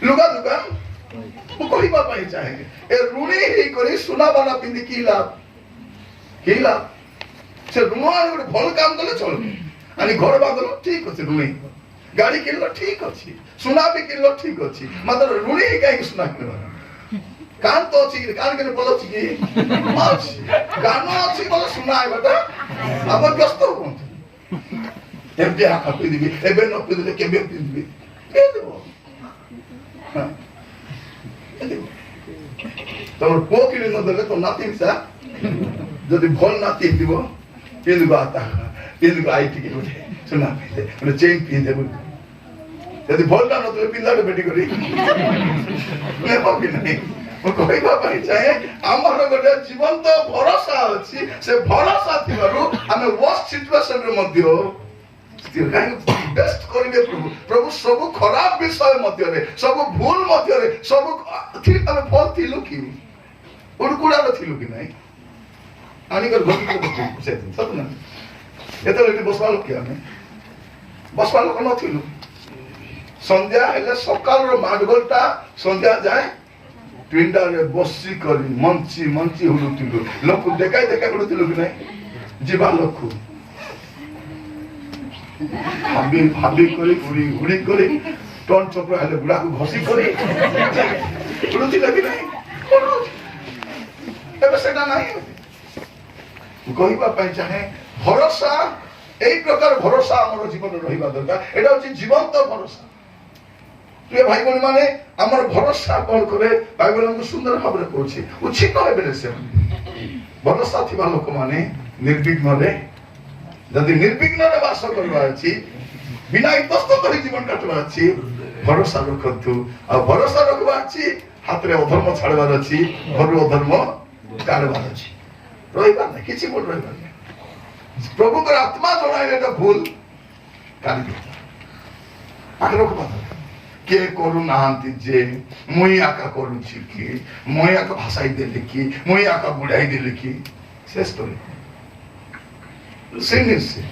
लुगा दुकान मु कहिबा पाई चाहे ए ऋणी ही करी सुना बाला पिंदी की लाभ से ऋण आनी गोटे भल काम कले चलबे आनी घर बांधल ठीक अछि ऋणी गाड़ी किनलो ठीक अछि सुना भी किनलो ठीक अछि मात्र ऋणी ही काहे सुना किनबा कान तो अछि कान के बोलो अछि कि अछि कान अछि बोलो सुना है बेटा अब व्यस्त हो एबे आखा पी दिबी एबे न पी दिले केबे पी दिबी ए देबो हां ए देबो तोर को किले न देले तो नाती सा जदि भल नाती दिबो पिन बाता पिन आई टिके बोले सुना पी चेन पी देबो यदि भल ना तो पिन लाडे बेटी करी ने बाकी नहीं वो कहबा पाई चाहे हमर गोटे जीवन तो भरोसा अछि से भरोसा थिबारु हमें वर्स्ट सिचुएशन रे मध्य बेस्ट करिवे प्रभु प्रभु सब खराब विषय मध्य रे सब भूल मध्य रे सब ठीक हमें फल थिलु कि उड़कुड़ा रो थिलु कि नहीं आनी कर घोटी को से सत ना एतो लेटी बसवा लोक के हमें बसवा लोक न थिलु संध्या हेले सकाल रो माडगोलटा संध्या जाए पिंडा रे बसी करी मंची मंची हुलुतिलु लोक देखाई हुलुतिलु कि नहीं जीवा लोक भाभी करी उड़ी उड़ी करी टन चक्र हेले बुढ़ा को घसी करी हुलुतिलु कि नहीं एबे सेटा नहीं कहिबा पाई चाहे भरोसा एई प्रकार भरोसा हमर जीवन रहिबा दरकार एटा होची जीवंत भरोसा प्रिय भाई बहन माने हमर भरोसा कोन करे भाई बहन को सुंदर भाव रे कहछि उचित हेबे से भरोसा थिबा लोक माने निर्विघ्न रे जदि निर्विघ्न रे वास करबा अछि बिना इतस्त करी जीवन काटबा अछि भरोसा रखथु आ भरोसा रखबा अछि हाथ रे अधर्म छाड़बार अछि घर अधर्म काढबार अछि रहिबा नै किछि बोल रहिबा नै प्रभु कर आत्मा जणाइले त भूल काढि आगे रखबा के करू नांती जे मुई आका करू छी कि मुई आका भाषाई देले कि मुई आका बुढ़ाई देले कि से स्टोरी सिंह से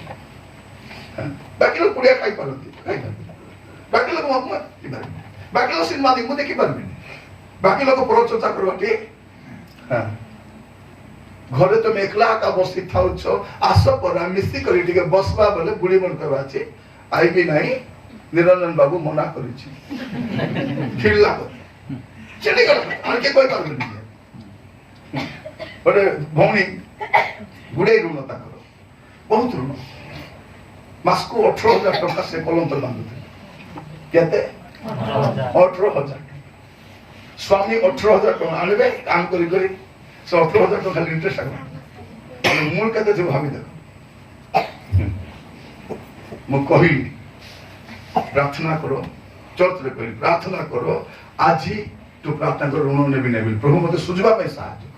बाकी लोग पुड़िया खाई पारती बाकी लोग मोहम्मद की बारे बाकी लोग सिनेमा देखो देखि पारबे बाकी लोग प्रचर्चा करबाटे हां घरे तो एकला का बसी थाउ छो आस पर मिसी करी टिके बसबा बोले बुढ़ी मन करबा छी आई भी नहीं निरंजन बाबू मना करी छी खिल्ला को चली गल आर के कोई कर नहीं बड़े भौणी बुढ़े ऋण ताकर बहुत ऋण मास को 18,000 टका से कलम बांधुते केते 18,000 स्वामी 18,000 टका आनबे काम करी करी से 18,000 टका इंटरेस्ट आगला मूल केते जो भाभी देखो मु कहि प्रार्थना करो चर्च रे कहि प्रार्थना करो आज तो प्रार्थना करो ऋण नेबी नेबी प्रभु मते सुझबा पे साहाय्य कर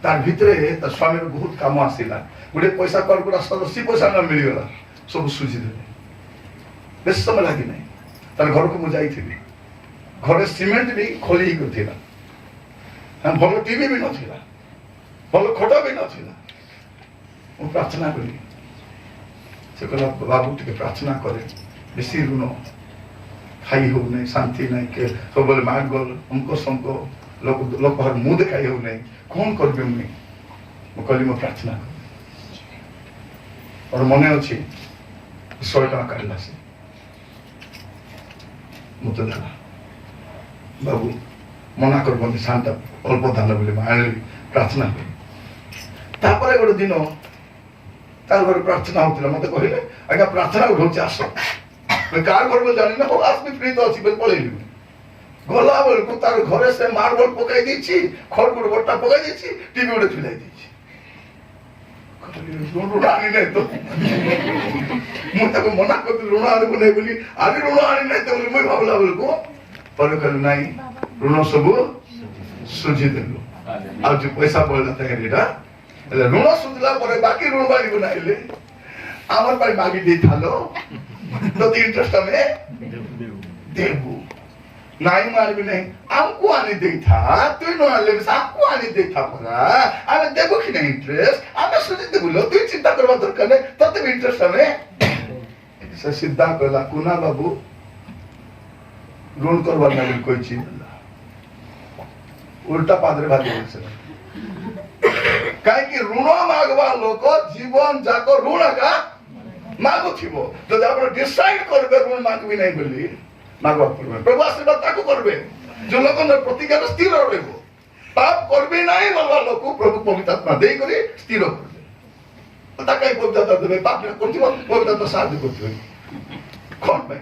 तार भितरे त स्वामी रो बहुत काम आसीला गुडे पैसा कर गुडा 80 पैसा न मिली गला सब सुझी दे बेस समय लागी नहीं तार घर को मु जाई थी घरे सीमेंट भी खोली ही करथिला हम भलो टीवी भी नथिला भलो खटा भी नथिला मु प्रार्थना करी से कहला बाबू टिके प्रार्थना करे बेसी ऋण खाई हो नहीं शांति नहीं के सब बोले मार गल हमको संको लोग लोग हर मुंह दिखाई हो नहीं कौन करबे मुई मु कहली मु प्रार्थना और मने अछि 100 टका काढला से मुते देला बाबू मना करबो शांत अल्प दान बोले मारली प्रार्थना करी तापरे गोटे दिन तार घर प्रार्थना होतिला मते कहिले आगा प्रार्थना उठौछि आसो कार घर में जानी ना हो आदमी फ्री तो अछि बोल पळेली गला बोल को तार घरे से मार्बल पकाई दीछि खड़गुड़ बट्टा पकाई दीछि टीवी उडे झुलाई दीछि ऋण आनी नहीं तो मुझे मना कर ऋण आने को नहीं बोली आदि ऋण आनी नहीं तो मैं भावला बोल को पर कल नहीं ऋण सब सुझी देलु आज जो पैसा बोल जाता है ऋण सुझला पर बाकी ऋण बारी को नाइले আমার পাই মাগি দিয়ে থালো তো ইন্টারেস্ট আমি দেবু নাই মারবি নাই আমকু আনি দেই থা তুই ন আনলে আমকু আনি দেই থা পরা আমি দেবো কি না ইন্টারেস্ট আমি সুজি দেবুলো তুই চিন্তা করবার দরকার নেই তোতে ইন্টারেস্ট আমি সে সিদ্ধান্ত কইলা কুনা বাবু ऋण करवार नागिल कोई चीज उल्टा पादरे भागी बोलছে काहे कि ऋण मागवा लोक जीवन जाक ऋण का मागु थिबो तो आपण डिसाइड करबे ऋण मागबी नै बोली मागवा करबे प्रभु आशीर्वाद ताको करबे जो लोकन प्रतिज्ञा स्थिर रहबो पाप करबे नै बोलवा लोक प्रभु पवित्र आत्मा देई करी स्थिर करबे ता काई पवित्र आत्मा देबे पाप करथिबो पवित्र आत्मा साथ करथिबो कोन भाई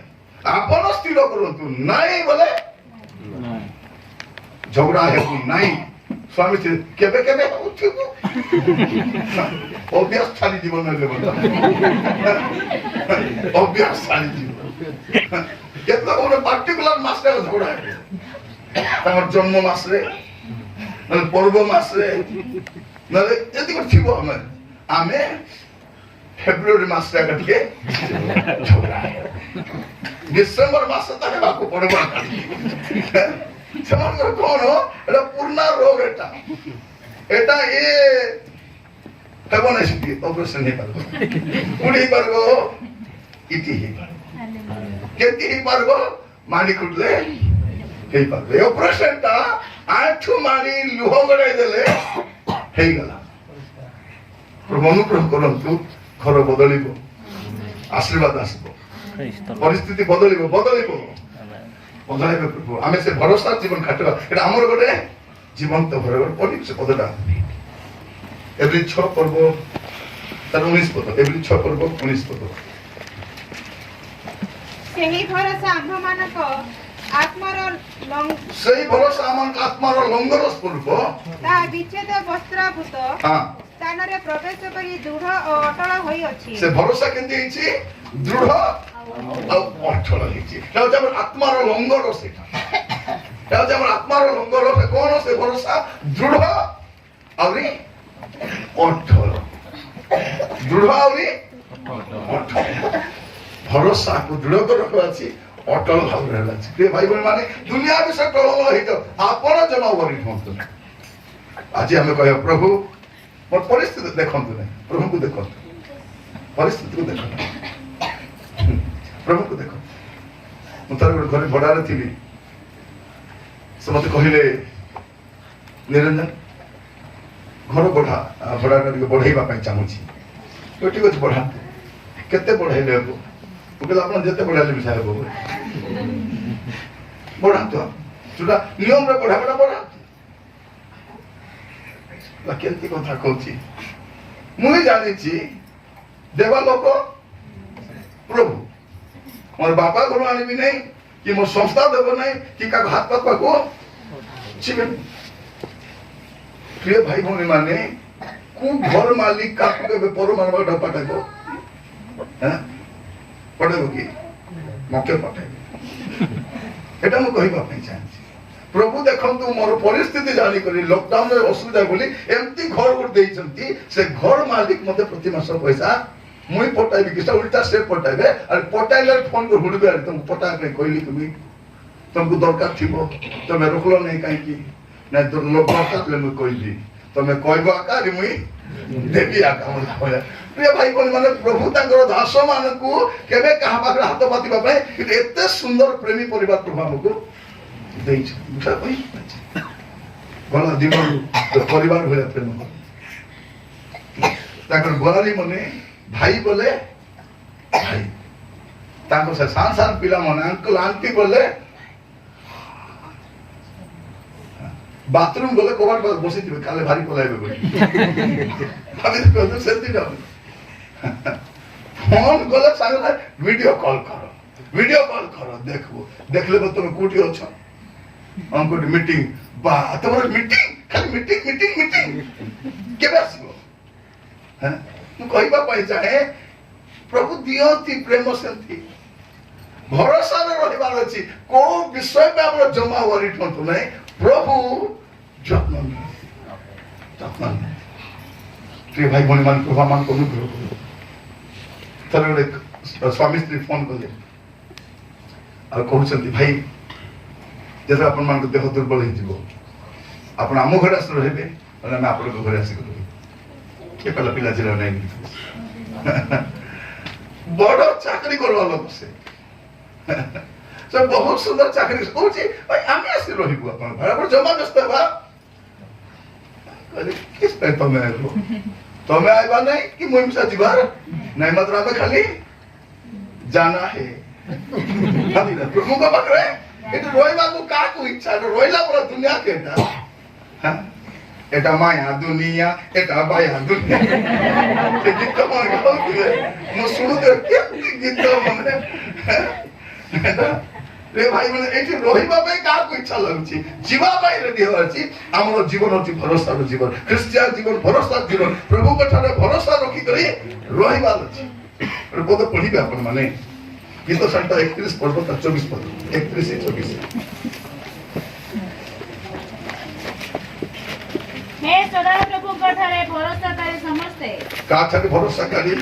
आपण स्थिर करंतु नाही बोले झगड़ा है नहीं स्वामी से केबे केबे उठिबो अभ्यास खाली जीवन में लेबो अभ्यास खाली जीवन केतला कोन पार्टिकुलर मास्टर झगड़ा है तार जन्म मासरे न पर्व मासरे न एति करथिबो हमें फेब्रुआरी मासरे कटिके झगड़ा है डिसेंबर मास तक बाको पड़वा सेमान कोन एटा पूर्ण रोग एटा ए हेबो नै सिटी ऑपरेशन हे परबो उडी परबो इति हे परबो केति हे परबो माडी कुटले हे परबो ऑपरेशन ता आठु माडी लुह गडाई देले हे गला प्रभु अनुग्रह करंतु घर बदलिबो आशीर्वाद आसबो परिस्थिति बदलिबो बदलिबो बदलाइबो प्रभु आमे से भरोसा जीवन खाटबा एटा हमर गोटे जीवंत भरवर पडिछ से पदटा एवरी 6 पर्व तार 19 पद एवरी 6 पर्व 19 पद सेही भरोसा आम्भमानक आत्मार सेही भरोसा आमन आत्मार लंगरस पर्व ता विच्छेद वस्त्राभूत हां स्थानरे प्रवेश करी दृढ़ और अटल होई अछि से भरोसा केंति हिची दृढ़ और अटल हिची एटा हमर आत्मार लंगर सेटा एटा हमर आत्मार लंगर से कोन से भरोसा दृढ़ और अटल दृढ़ और अटल भरोसा को दृढ़ कर रखवा अछि अटल भाव रहला अछि प्रिय भाई बहन माने दुनिया विषय प्रबल हित आपण जमा वरी होंत आज हमें कहे प्रभु मोर परिस्थिति देखंतु नै प्रभु को देखंतु परिस्थिति को देखंतु प्रभु को देखो मुतार घर भड़ा रे थिली से मते कहिले निरंजन घर भड़ा के बढ़ाइबा पई चाहू छी तो ठीक अछि बढ़ा केते बढ़ाइले हो ओकला अपन जते बढ़ाइले बिसाय हो बढ़ा तो जुटा नियम रे बढ़ा ला केंती कथा कहूची मुई जानि छी देवा लोक प्रभु मोर बापा घर आनिबी नहीं कि मोर संस्था देव नहीं कि का हाथ पापा को छिबे प्रिय भाई भौणी माने को घर मालिक का के परमाणु डपाटा को हैं पड़ेबो कि मके पठाइबे एटा मु कहिबा पई चाहछि प्रभु देखंतु मोर परिस्थिति जानि करी लॉकडाउन रे असुविधा बोली एम्ति घर उठ देइचंती से घर मालिक मते प्रति मास पैसा मुई पटाइबे किसा उल्टा से पटाइबे और पटाइले फोन को हुडबे अरे तुम पटा के कहली कि तुमको दरकार थिबो तमे रोकलो नहीं काहे कि ना तो लोग पटाले मुई कहली तमे कहबो आका रे मुई देबी आका मन कहला प्रिय भाई कोन माने प्रभु तांगर दास मानकू केबे कहा पाखरे हाथ बातिबा पय कि एते सुंदर प्रेमी परिवार प्रभु हमकू देइछ बुझा पई गला दिमन तो परिवार होया प्रेम ताकर गलाली मने भाई बोले भाई ताको से सांसार पिला मने अंकल आंटी बोले बाथरूम बोले कबाड़ पर बसी थी काले भारी पलाइबे बोली भाभी तो तो सेती ना फोन बोले सागला वीडियो कॉल करो देखबो देखले तुम कोठी अछ हमको मीटिंग बा तमर मीटिंग खाली मीटिंग केबे आसीबो हैं तू कहबा पई चाहे प्रभु दियंती प्रेम सेंती भरोसा रे रहिबार अछि को विषय पे हमर जमा वरी ठंतु नै प्रभु जत्न प्रिय भाई भौणी मान प्रभु मान को अनुग्रह थरे गोटे स्वामी स्त्री फोन कले आ कहउछंती भाई जैसे अपन मान देह दुर्बल हो आपण आम घर आस रहे मैं आपण घर आसिक रही कहला पिला जिला नहीं बड़ चाकरी करवा लोग से बहुत सुंदर चाकरी कहूँ भाई आम आसी रही आप जमा व्यस्त बा किस पे तुम्हें आइबा नहीं कि मुझे जीवार नहीं मात्र हमें खाली जाना है प्रभु का पकड़े এটা রইবাকু কাকু ইচ্ছা রইলা বড় দুনিয়া কেটা হ্যাঁ এটা মায়া দুনিয়া এটা বায়া দুনিয়া গীত মনে গাউতিবে মু শুনুতে কেমতি গীত মনে রে ভাই মানে এটি রহিবা পাই কাকু ইচ্ছা লাগুছি জীবা পাই রেডি হওয়াছি আমার জীবন হচ্ছে ভরসার জীবন খ্রিস্টিয়ান জীবন ভরসার জীবন প্রভু কথারে ভরসা রখি করি রহিবা আছে বোধ পড়িবে আপন মানে गीत संहिता 31 पद 24 पद 31 से 24 हे सदा प्रभु कथारे भरोसाकारी समस्ते काथारे भरोसाकारी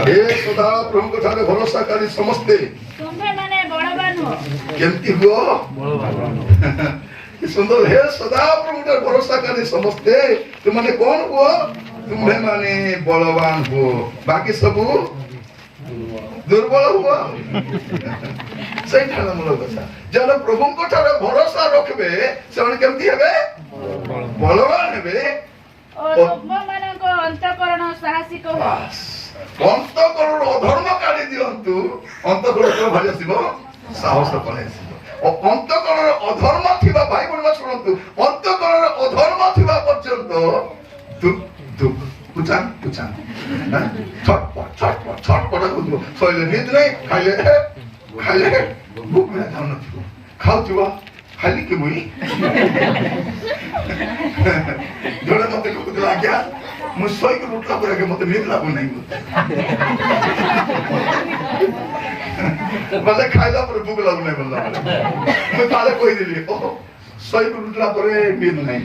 हे सदा प्रभु कथारे भरोसाकारी समस्ते तुम्हे माने बड़वान हो केमती हुओ बड़वान कि सुंदर हे सदा प्रभु कथारे भरोसाकारी समस्ते तुम माने कौन हुओ तुम्हे माने बलवान हो बाकी सब दुर्बल हुआ सही ठाना मूलक कथा जब प्रभु को ठारे भरोसा रखबे से माने केमती हेबे बलवान हेबे ओ तुम मानको अंतःकरण साहसिक हो अंतःकरण अधर्म काढी दियंतु अंतःकरण को भारी आसीबो साहस पळे आसीबो ओ अंतःकरण अधर्म थिबा भाई बोलवा सुनंतु अंतःकरण अधर्म थिबा पर्यंत दुख दुख पुचान पुचान छटपट छटपट होतो सहिले निद नै खाइले भूख में खाउन थियो खाउथिबो खाली के मुई जोडे मते को लाग्या मु सोई को उठला पर के मते निद लागु नै मले खाइला पर भूख लागु नै बोलला मु ताले कोइ दिली ओ सोई को उठला पर निद नै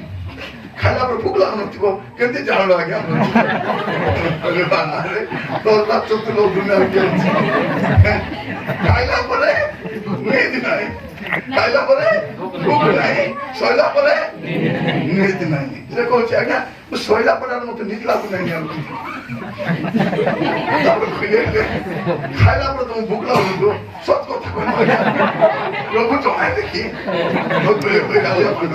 खाइला पर भूख लागु नथिबो केते जान लाग्या अरे बाना रे तो बात तो लोग दुनिया के खाइला पर निद नै खाइला पर भूख नै सोइला पर निद नै जे को छै आगा सोइला पर मते निद लागु नै खाइला पर तुम भूख लागु तो सच को प्रभु तो है देखी बहुत बड़े गाली आपको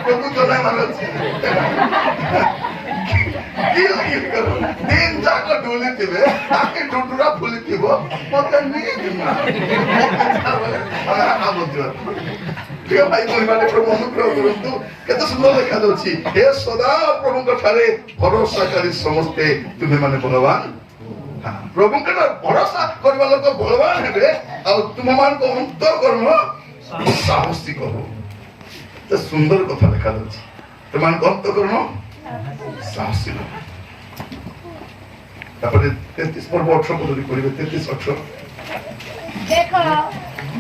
प्रभु तो नहीं मानत की करो दिन जाक डोली थिबे आके डुडुरा फुली थिबो मते नहीं दिना आ बोलतो प्रिय भाई बहन माने प्रभु अनुग्रह करंतु केते सुंदर देखा जाउछि हे सदा प्रभु को ठारे भरोसाकारी समस्ते तुमे माने बलवान प्रभु के भरोसा करबा लोक बलवान हेबे आ तुम मान को अंतर करनो साहसिक हो तो सुंदर कथा देखा जाउछि तुम मान को अंतर करनो साहसिक हो तापरे 33 पर्व 18 पद करिवे 33 18 देखो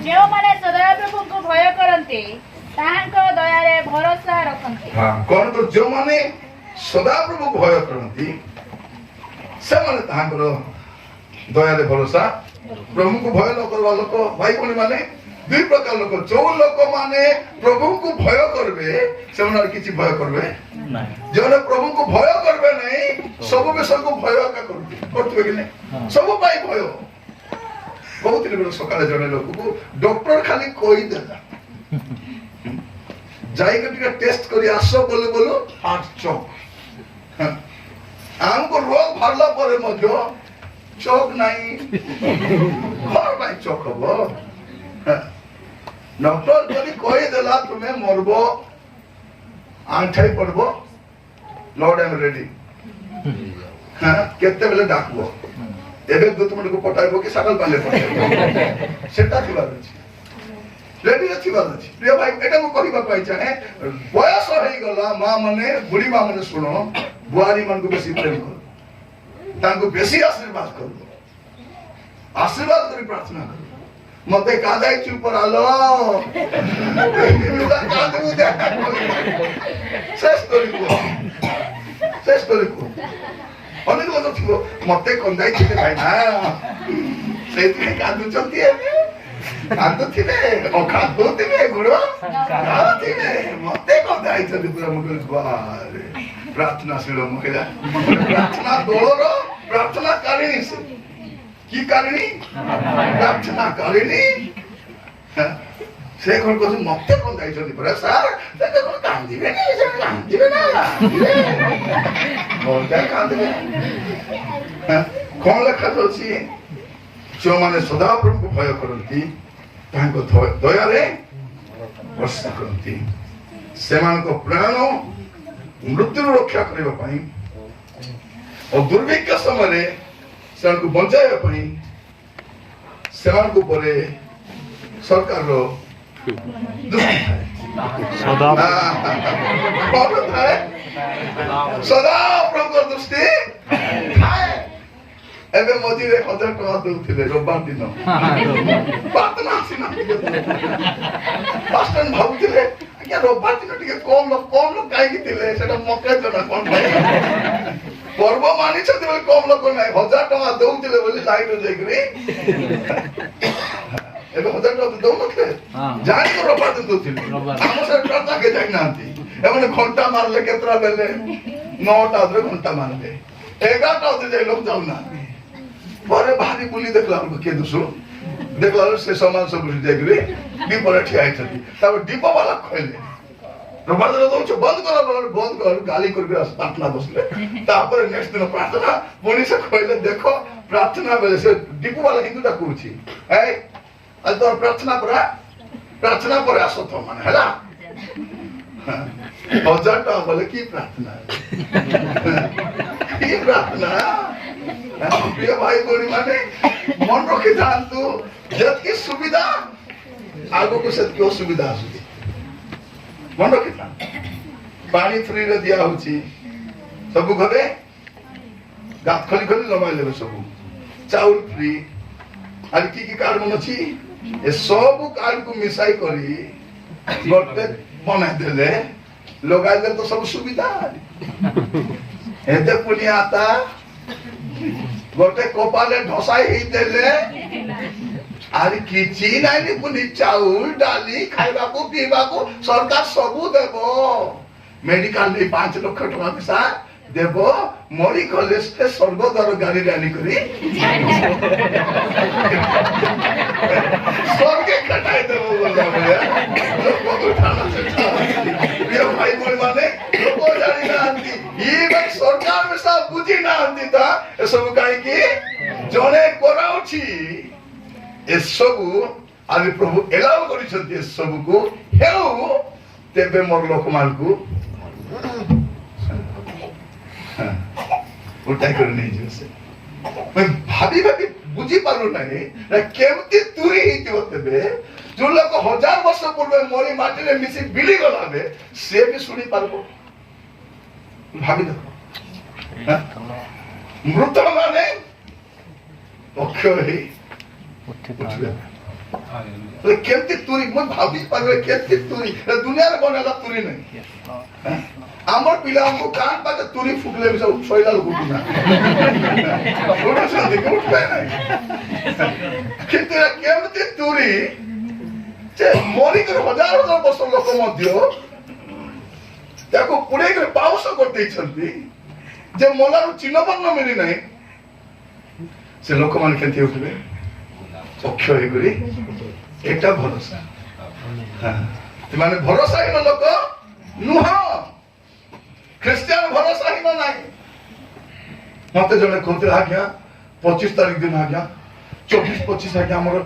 जो माने सदा प्रभु को भय करंती ताहांको दया रे भरोसा रखंती हां कोन तो जो माने सदा प्रभु भय करंती से माने ताहांको दया रे भरोसा प्रभु को भय न करवा लोक भाई कोनी माने दुई प्रकार लोक जो लोक माने प्रभु को भय करबे से माने किछि भय करबे नहीं जो प्रभु को भय करबे नहीं सब विषय को भय का करबे कि नहीं सब पाई भय बहुत दिन सकाले जने लोक को डॉक्टर खाली कोई देला जाई के टिका टेस्ट करी आसो बोले बोलो हार्ट चौक हमको रोग भरला परे मजो चौक नहीं घर भाई चौक हबो डॉक्टर जदी कोई देला तुम्हें मरबो आंठाई पड़बो लॉर्ड आई एम रेडी हां केते बेले डाकबो एबे दो तुम को पटाइबो कि सकल पाले पटाइबो सेटा थिबार अछि रेडी थिबार अछि प्रिय भाई एटा को कहिबा पाइ चाहे बयस होई गला मां माने बुढ़ी मां माने सुनो बुआरी मन को बेसी प्रेम करो तांको बेसी आशीर्वाद करो आशीर्वाद करी प्रार्थना करो मते कादाई चुप आलो शेष करी को ଅନେକ ଲୋକ ଥିବ ମତେ କନ୍ଦାଇଥିଲେ ଭାଇନା ସେଇଥିପାଇଁ କାନ୍ଦୁଛନ୍ତି ଏବେ କାନ୍ଦୁଥିବେ ଅଖା ଦଉଥିବେ ଗୁଡ଼ ଖାଉଥିବେ ମତେ କନ୍ଦାଇଛନ୍ତି ପୁରା ମୁଁ କହିଲି ବାରେ ପ୍ରାର୍ଥନାଶୀଳ ମହିଳା ପ୍ରାର୍ଥନା ଦଳର ପ୍ରାର୍ଥନା କାରିଣୀ ସେ କି କାରିଣୀ ପ୍ରାର୍ଥନା କାରିଣୀ ସେ କଣ କହୁଛି ମତେ କନ୍ଦାଇଛନ୍ତି ପରା ସାର୍ କାନ୍ଦିବେନି କାନ୍ଦିବେ ନା କାନ୍ଦିବେ କଣ ଲେଖାଯାଉଛି ଯେଉଁମାନେ ସଦାପ୍ରଭୁଙ୍କୁ ଭୟ କରନ୍ତି ତାଙ୍କ ଦୟାରେ ବର୍ଷା କରନ୍ତି ସେମାନଙ୍କ ପ୍ରାଣ ମୃତ୍ୟୁରୁ ରକ୍ଷା କରିବା ପାଇଁ ଓ ଦୁର୍ଭିକ୍ଷ ସମୟରେ ସେମାନଙ୍କୁ ବଞ୍ଚାଇବା ପାଇଁ ସେମାନଙ୍କ ଉପରେ ସରକାରର ଦୃଷ୍ଟି ଥାଏ ସଦାପ୍ରଭୁଙ୍କ ଦୃଷ୍ଟି ଥାଏ ଏବେ ମଝିରେ 1000 ଟଙ୍କା ଦଉଥିଲେ ରବିବାର ଦିନ ପ୍ରାର୍ଥନା ଆସିନାହାନ୍ତି ପାଷ୍ଟର ଭାବୁଥିଲେ ଆଜ୍ଞା ରବିବାର ଦିନ ଟିକେ କମ ଲୋକ କାହିଁକି ଥିଲେ ସେଟା ମକା ଜଣା କଣ ପାଇଁ ପର୍ବ ମାନିଛନ୍ତି ବୋଲି କମ ଲୋକ ନାହିଁ 1000 ଟଙ୍କା ଦଉଥିଲେ ବୋଲି ଲାଇନ ଯାଇକରି ଏବେ 1000 ଟଙ୍କା ଦଉନଥିଲେ ଜାଣିକି ରବିବାର ଦିନ ଦଉଥିଲେ ଆମ ସାର୍ ପ୍ରାର୍ଥନା ଯାଇନାହାନ୍ତି ଏମାନେ ଘଣ୍ଟା ମାରିଲେ କେତେଟା ବେଲେ 9ଟା ଘଣ୍ଟା ମାରିଲେ 11ଟା ଯାଇ ଲୋକ ଯାଉନାହାନ୍ତି ପରେ ଭାରି ବୁଲି ଦେଖିଲା ବେଳକୁ କିଏ ଦୋଷ ଦେଖିଲା ବେଳକୁ ସେ ସମାନ ସବୁ ଯାଇକରି ଦୀପରେ ଠିଆ ହେଇଛନ୍ତି ତାପରେ ଦୀପ ବାଲା କହିଲେ ରବିବାର ଦିନ ଦଉଛ ବନ୍ଦ କର ବନ୍ଦ କର ଗାଳି କରିକି ପ୍ରାର୍ଥନା ବସିଲେ ତାପରେ ନେକ୍ସଟ ଦିନ ପ୍ରାର୍ଥନା ପୁଣି ସେ କହିଲେ ଦେଖ ପ୍ରାର୍ଥନା ବେଳେ ସେ ଦୀପ ବାଲା ହିନ୍ଦୁଟା କହୁଛି ଆଜି ତୋର ପ୍ରାର୍ଥନା ପରେ ଆସ ତ ମାନେ ହେଲା 1000 ଟଙ୍କା ବୋଲେ କି ପ୍ରାର୍ଥନା କି ପ୍ରାର୍ଥନା ପ୍ରିୟ ଭାଇ ଭଉଣୀ ମାନେ ମନ ରଖିଥାନ୍ତୁ ଯେତିକି ସୁବିଧା ଆଗକୁ ସେତିକି ଅସୁବିଧା ଆସୁଛି ମନ ରଖିଥାନ୍ତୁ ପାଣି ଫ୍ରିରେ ଦିଆ ହଉଛି ସବୁ ଘରେ ଗାତ ଖୋଲି ଲଗାଇଲେ ସବୁ ଚାଉଳ ଫ୍ରି ଆଜି କି କାର୍ଡ ମନ ଅଛି ଏ ସବୁ କାର୍ଡ କୁ ମିଶାଇ କରି ଗୋଟେ ବନାଇଦେଲେ ଲଗାଇଦେଲେ ତ ସବୁ ସୁବିଧା ଏତେ ପୁଣି ଆତା ଗୋଟେ କପାଲେ ଢସାଇ ହେଇଦେଲେ ଆରେ କିଛି ନାହିଁ ପୁଣି ଚାଉଳ ଡାଲି ଖାଇବାକୁ ପିଇବାକୁ ସରକାର ସବୁ ଦେବ ମେଡିକାଲ ନେଇ 5 ଲକ୍ଷ ଟଙ୍କା ପଇସା ଦେବ ମରି ଗଲେ ସେ ସ୍ୱର୍ଗଦ୍ୱାର ଗାଡିରେ ଆଣିକରି ସ୍ୱର୍ଗେ କଟାଇ ଦେବ ଭାଇ ଭଉଣୀ ମାନେ ଲୋକ ଜାଣିନାହାନ୍ତି ସରକାର ମିଶା ବୁଝି ନାହାନ୍ତି ତା ଏସବୁ କାହିଁକି ଜଣେ କରାଉଛି ଏସବୁ ଆଜି ପ୍ରଭୁ ଏଲାଉ କରିଛନ୍ତି ଏସବୁକୁ ହେଉ ତେବେ ମୋର ଲୋକମାନଙ୍କୁ ଉଲ୍ଟା କରି ନେଇଯିବ ସେ ଭାବି ବୁଝି ପାରୁ ନାହିଁ କେମିତି ତୁରି ହେଇଥିବ ତେବେ ଯୋଉ ଲୋକ 1000 ବର୍ଷ ପୂର୍ବେ ମରି ମାଟିରେ ମିଶି ବିଳି ଗଲାବେ ସେ ବି ଶୁଣି ପାରିବ ଭାବି ଦେଖ ମୃତ ମାନେ ଅକ୍ଷୟ ହେଇ ଉଠିବେ କେମିତି ତୁରି ମୁଁ ଭାବି ପାରିବେ କେମିତି ତୁରି ଦୁନିଆରେ ବନେଇଲା ତୁରି ନାହିଁ ଆମର ପିଲାଙ୍କୁ କାନ ପାଖେ ତୁରି ଫୁକିଲେ ବି ସବୁ ଶୋଇଲା ଉଠୁନା ଉଠୁଛନ୍ତି କି ଉଠବେ ନାହିଁ କିନ୍ତୁ କେମିତି ତୁରି ଯେ ମରିକରି 1000 ବର୍ଷ ଲୋକ ମଧ୍ୟ ତାକୁ ପୁଡେଇକରି ପାଉଶ କରିଦେଇଛନ୍ତି ଯେ ମଲାରୁ ଚିହ୍ନ ବର୍ଣ୍ଣ ମିଳି ନାହିଁ ସେ ଲୋକମାନେ କେମିତି ଉଠିବେ ଅକ୍ଷୟ ହେଇକରି ଏଟା ଭରସା ସେମାନେ ଭରସାହୀନ ଲୋକ ନୁହଁ ଖ୍ରୀଷ୍ଟିଆନ ଭରସାହୀନ ନାହିଁ ମତେ ଜଣେ କହୁଥିଲେ ଆଜ୍ଞା 25 ତାରିଖ ଦିନ ଆଜ୍ଞା 24-25 ଆଜ୍ଞା ଆମର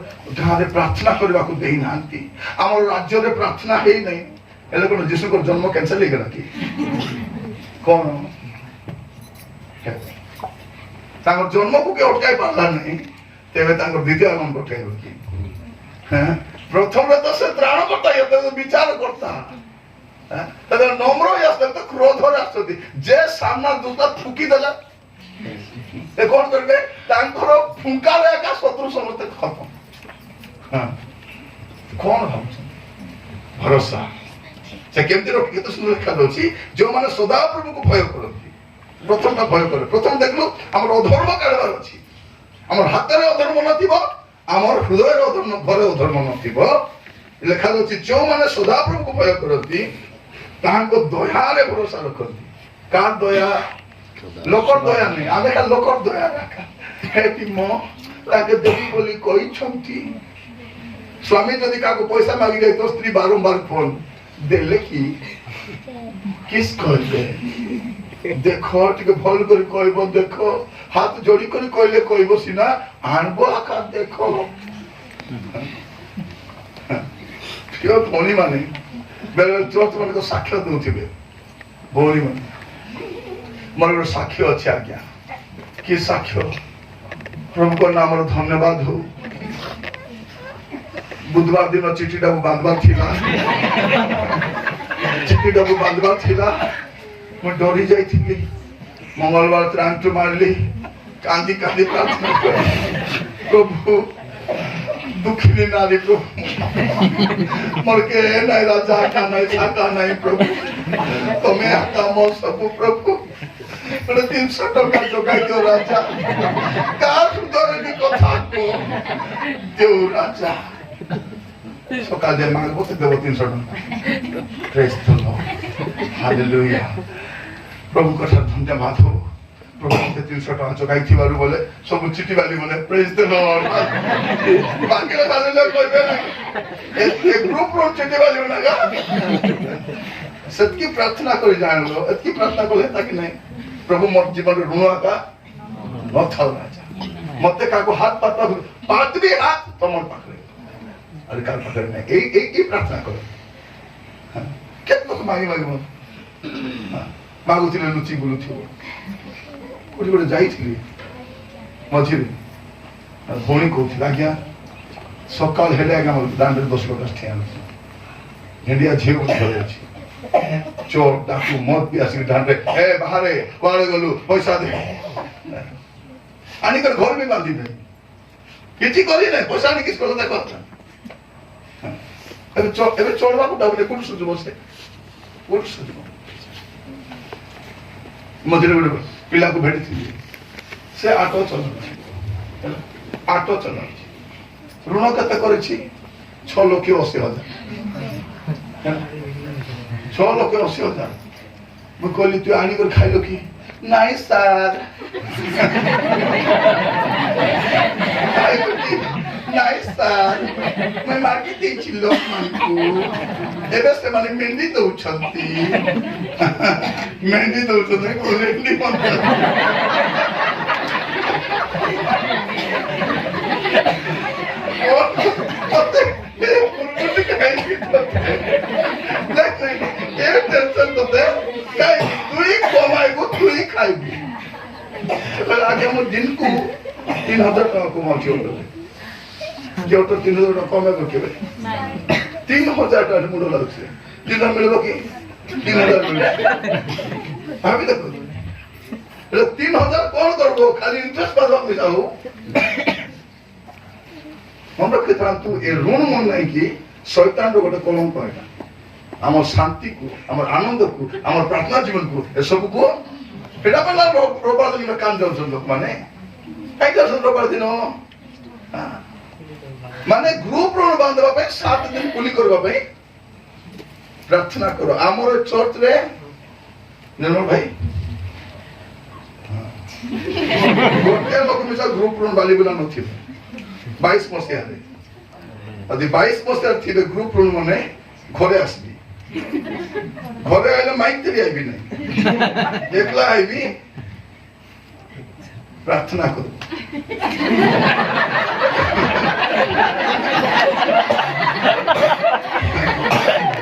ଗାଁରେ ପ୍ରାର୍ଥନା କରିବାକୁ ଦେଇନାହାନ୍ତି ଆମର ରାଜ୍ୟରେ ପ୍ରାର୍ଥନା ହେଇନାହିଁ ହେଲେ କଣ ଯୀଶୁଙ୍କର ଜନ୍ମ କ୍ୟାନ୍ସଲ ହେଇଗଲା କି କଣ ତାଙ୍କର ଜନ୍ମକୁ କିଏ ଅଟକାଇ ପାରିଲା ନାହିଁ ତେବେ ତାଙ୍କର ଦ୍ୱିତୀୟ ଆଗମନ ଅଟକାଇବ କି ପ୍ରଥମରେ ତ ସେ ତ୍ରାଣକର୍ତ୍ତା ବିଚାର କର୍ତ୍ତା ନମ୍ର ଆସୁଛନ୍ତି କ୍ରୋଧରେ ଆସୁଛନ୍ତି ଯେ ସାମ୍ନା ଦୁଃଖ ଫୁକିଦେଲା ସେ କଣ କରିବେ ତାଙ୍କର ଫୁଙ୍କାରେ ଏକା ଶତ୍ରୁ ସମସ୍ତେ ଖତମ କଣ ଭାବୁଛନ୍ତି ଭରସା ସେ କେମିତି ରଖି କେତେ ସୁନ୍ଦର ଦେଖାଯାଉଛି ଯୋଉମାନେ ସଦାପ୍ରଭୁଙ୍କୁ ଭୟ କରନ୍ତି प्रथम भय करे प्रथम देखलु हमर अधर्म काढबार अछि हमर हातरे अधर्म नथिबो हमर हृदय अधर्म घरे अधर्म नथिबो लेखा अछि जो माने सदा प्रभु को भय करती ताहाको दयारे भरोसा रखती का दया लोकर दया नहीं आमे का लोकर दया रखा हे कि मो ताके देवी बोली कोई छंती स्वामी जदि काको पैसा मांगी जाए तो स्त्री बारंबार फोन देले की किस कहले देखो टिके भल कर कहबो देखो हाथ जोड़ी कर कहले कहबो सिना आनबो आकार देखो क्यों भौणी माने बेले चोट माने तो साक्ष्य दउथिबे भौणी माने मोर साक्ष्य अछि आज्ञा कि साक्ष्य प्रभु को नाम धन्यवाद हो बुधवार दिन चिठी डाबू बांधवा थिला चिठी डाबू बांधवा थिला मु डरी जाइथिली मंगलवार त्रांटू मारली कांदी कांदी प्रार्थना प्रभु दुखी नारी प्रभु मोर के नहीं राजा का नहीं साका नहीं प्रभु तुम्हें आता मो सब प्रभु बड़े 300 टका जोगाई दो राजा का सुंदर की कथा को देव राजा सकाल दे मांगबो तो देव 300 टका प्रेज द लॉर्ड हालेलुया प्रभु का धन्यवाद हो प्रभु के 300 टका जोगाई थिबारु बोले सब चिठी वाली बोले प्रेज द लॉर्ड बाकी वाले लोग कहबे ना ए ग्रुप रो चिठी वाली लगा सत्य प्रार्थना कर जान लो इतकी प्रार्थना कर लेता कि नहीं प्रभु मोर जीवन ऋण का न थाओ राजा मते काको हाथ पाता पातबी हाथ तमर पाखरे अरे कार पाखरे नहीं एक प्रार्थना करो केतो मागी मागी मागुथिले लुचि गुलुथिबो कोठी कोठी जाइथिली मझिरे भौणी कहूथिला आज्ञा सकाल हेले आज्ञा दांडे 10 लोक ठिया इंडिया झील धरे अछि चोर डाकू मत भी आसी ढांडे ए बाहरे कुआड़े गलु पैसा दे आनी कर घर में बांधी दे किछि करी नै पैसा नि किस करता करता एबे चोरवा को डाबे कोन सुजु बसे कोन सुजु मझिरे बड़े पिला को भेटी थी से ऑटो चला ऋण कते करे छी 6 लाख 80 हजार 6 लाख 80 हजार मु कहली तू आनी कर खाइलो की नहीं सर नहीं सर मैं मार्केट दे छिलो मानकू एबे से माने मेंदी तो छंती मेंदी तो छंती कोलेंडी मन आगे मो दिन को 3000 टका कमाउछि ओटो जे ओटो 3000 टका कमे बकेबे 3000 टका मुडो लागसे दिन मिलबो की 3000 मिलबो भाबी देखो 3000 कोन करबो खाली इंटरेस्ट पास पैसा हो हम रखे तू ए ऋण मन नहीं कि शैतान रो गोटे कलंक एटा हमर शांति को हमर आनंद को हमर प्रार्थना जीवन को ए सब को एटा पला रोबार दिन कान जन लोक माने काई जन रोबार दिन माने ग्रुप ऋण बांधवा पे 7 दिन पुली करबा पे प्रार्थना करो हमर चर्च रे निर्मल भाई गोटे लोक मिसा ग्रुप ऋण बाली बिना नथि 22 मसिया रे अदि 22 मसिया थिबे ग्रुप ऋण माने घरे आसबी घरे आइले माइक तेरी आइबी नहीं एकला आइबी प्रार्थना करो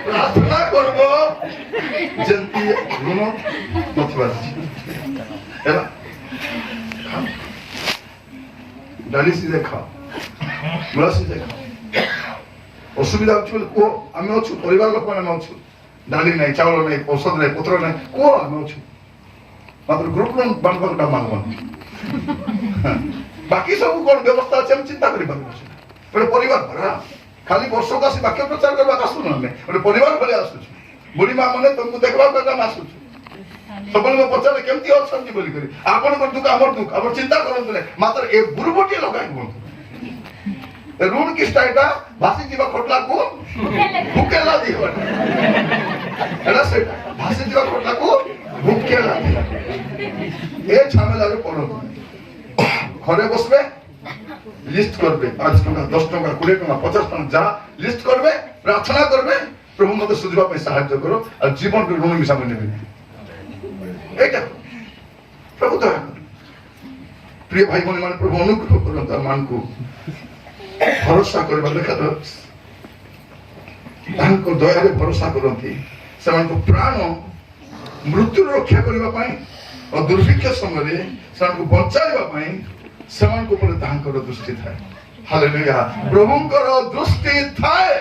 प्रार्थना करबो जंती ऋण नथिबा हैला डाली सीधे खाओ मुला सीधे खाओ असुविधा अछि को आमे अछु परिवार लोक माने अछु डाली नहीं चावल नहीं औषध नहीं पत्र नहीं को आमे अछु मात्र ग्रुप रण बांधवा का मांगवन बाकी सब कोन व्यवस्था अछि हम चिंता करि बाबू पर परिवार भरा खाली वर्ष का से वाक्य प्रचार करबा आसु न हमें पर परिवार भले आसु बुढ़ी मां माने तुमको देखबा का काम आसु सब पचारे केमती अच्छा बोली आपण दुख आमर दुख आम चिंता करते ना मात्र ए बुरबटी लगा ऋण किस्ता एटा भासी जीवा खोटला को भूकेला दिवा एला सेटा भासी जीवा खोटला को भूकेला दिवा ए झमेला रे पड़ो घरे बसबे लिस्ट करबे 5 टका 10 टका 20 टका 50 टका जा लिस्ट करबे प्रार्थना करबे प्रभु मते सुझवा पे सहायता करो और जीवन के ऋण मिसा बने एटा प्रभु दया करो प्रिय भाई बहन मान प्रभु अनुग्रह करो तार मान को भरोसा करबा देखा तो तांको दया रे भरोसा करंती समान को प्राण मृत्यु रक्षा करबा पाई और दुर्भिक्ष समय रे समान को बचाइबा पाई समान को पर तांको दृष्टि थाए हालेलुया प्रभुंकर दृष्टि थाए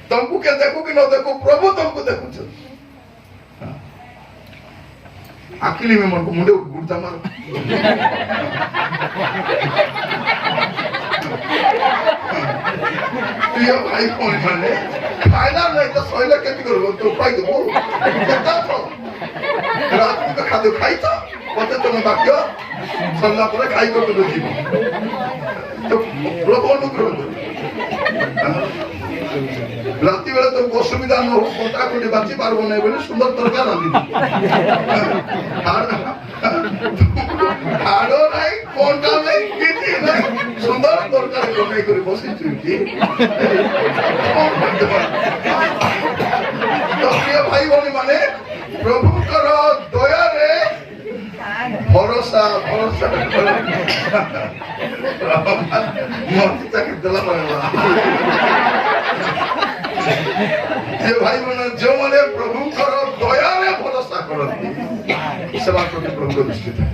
तुमको क्या देखो कि न देखो प्रभु तुमको देखो चल अकेले में मन को मुंडे गुड़ता मारो प्रिय भाई कौन माने खाइला नहीं तो सोइला केती करबो तो पाई देबो केता तो रात को खादो खाई तो पते तो बाक्य सल्ला पर खाई को तो जीव तो प्रभु अनुग्रह राति बेला तुमको असुविधा न हो कोटा कोटी बाची पारबो नहीं बोले सुंदर तरकार रांधी हाड़ो नहीं कोटा नहीं किती नहीं सुंदर तरकार बनाई करे बसी चुकी तो प्रिय भाई बहन माने प्रभु करो दया रे भरोसा भरोसा मत तक दला पड़ेगा ये भाई बहन जो माने प्रभु करो दया रे भरोसा करती सेवा करते प्रभु को दृष्टि था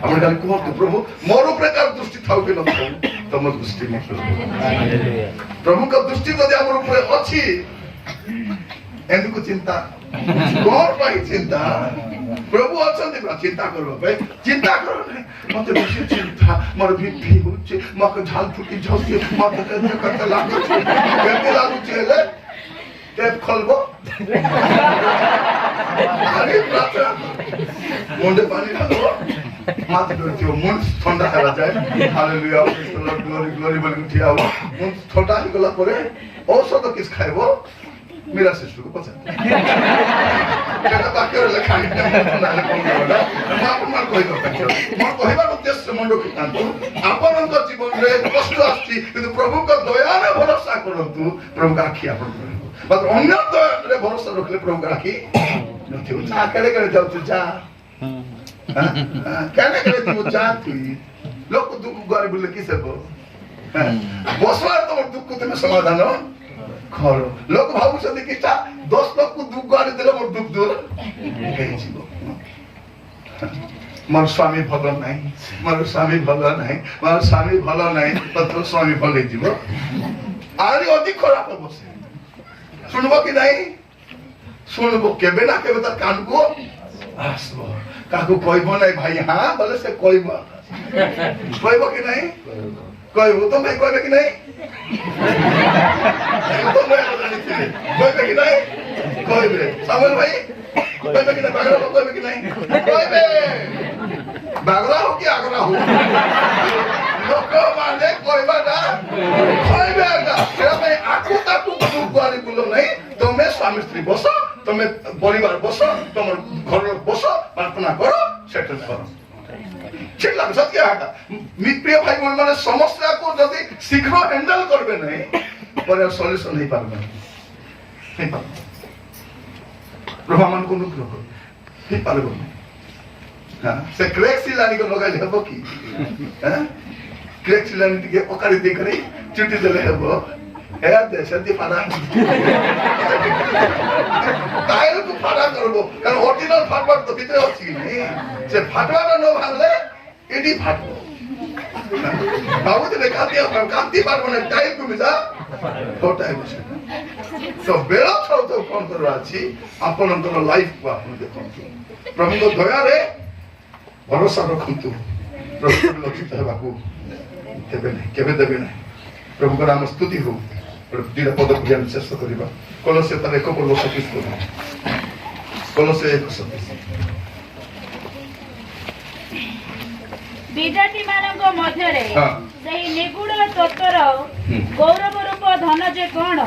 हमने कहा कहो तो प्रभु मोर प्रकार दृष्टि थाओ कि न थाओ तम दृष्टि में प्रभु का दृष्टि यदि हमर ऊपर अछि एंदु को चिंता कौन पाई चिंता प्रभु अछंती बा चिंता करबा पे चिंता करो नहीं मते बेसी चिंता मोर बीपी होचे मक झाल फुटी झौके मते कते लागो केते लागो चले टेप खोलबो अरे प्रार्थना मुंडे पानी डालो हाथ जोड़ो मुंड ठंडा करा जाए हालेलुया ग्लोरी ग्लोरी बोल उठिया हो मुंड ठंडा ही गला परे औषध किस खाइबो मेरा शिष्य को पसंद केटा बाक्य रे खानी ना कोन होला मां कोइ करता मोर कहबार उद्देश्य मुंड कितांतु आपनक जीवन रे कष्ट आछि किंतु प्रभु को दया रे भरोसा करंतु प्रभु का आखि आपन मात्र अन्य दया रे भरोसा रखले प्रभु का आखि नथिउ जा केले केले जाउ तू जा केले केले तू जा तू लोक दुख गरे बोले कि सेबो बसवार तो दुख को समाधान घर लोक भावु छथि कि 10 लोक को दुख गाड़ी देले मोर दुख दूर मोर स्वामी भलो नहीं मोर स्वामी भलो नहीं मोर स्वामी भलो नहीं तो स्वामी भले जीवो आरी अधिक खराब बसे सुनबो कि नहीं सुनबो केबे ना केबे त कान को आसबो काकू कहबो नहीं भाई हां बोले से कहबो कहबो कि नहीं कहबो तो मैं कहबे कि नहीं तो मैं कहबे कि नहीं कहबे सामल भाई कहबे कि नहीं बागरा कहबे कि नहीं कहबे बागरा हो कि आगरा हो लोक माने कहबा ना कहबे ना तेरा मैं आकू ताकू दुख गाड़ी बोलो नहीं तुम्हें स्वामी स्त्री बसो तुम्हें परिवार बसो तुम घर बसो प्रार्थना करो सेटल करो ठीक लगे सत्य है प्रिय भाई बहन माने समस्या को यदि शीघ्र हैंडल करबे नहीं पर सॉल्यूशन नहीं पारबे नहीं पारबे प्रभु मन को अनुग्रह करो नहीं पारबे हां से क्रेक सिलानी को लगा लेबो की हां क्रेक सिलानी के ओकारी दे करे चिट्ठी देले हेबो हे दे सती पारा टायर को पारा करबो कारण ओरिजिनल फाटबाट तो भितरे अछि नहीं से फाटबाट न भाले एडी फाटबो बाबू ते कांती पारबो ना टायर को मिजा फोटाय बसे तो बेला छौ तो कोन करबा अछि आपनकर लाइफ को आपन देखंतु प्रभु को दया रे भरोसा रखंतु प्रभु लक्षित हेबाकू देबे नहीं केबे देबे नहीं प्रभु का नाम स्तुति हो दिला पद ज्ञान चेष्टा करिबा कोलोसे तार 1 पद 26 କଲୋସେ 1:27 ବିଦ୍ୟାର୍ଥୀ ମାନଙ୍କ ମଧ୍ୟରେ ସେହି ନିଗୁଡ ତତ୍ତ୍ୱର ଗୌରବ ରୂପ ଧନ ଯେ କଣ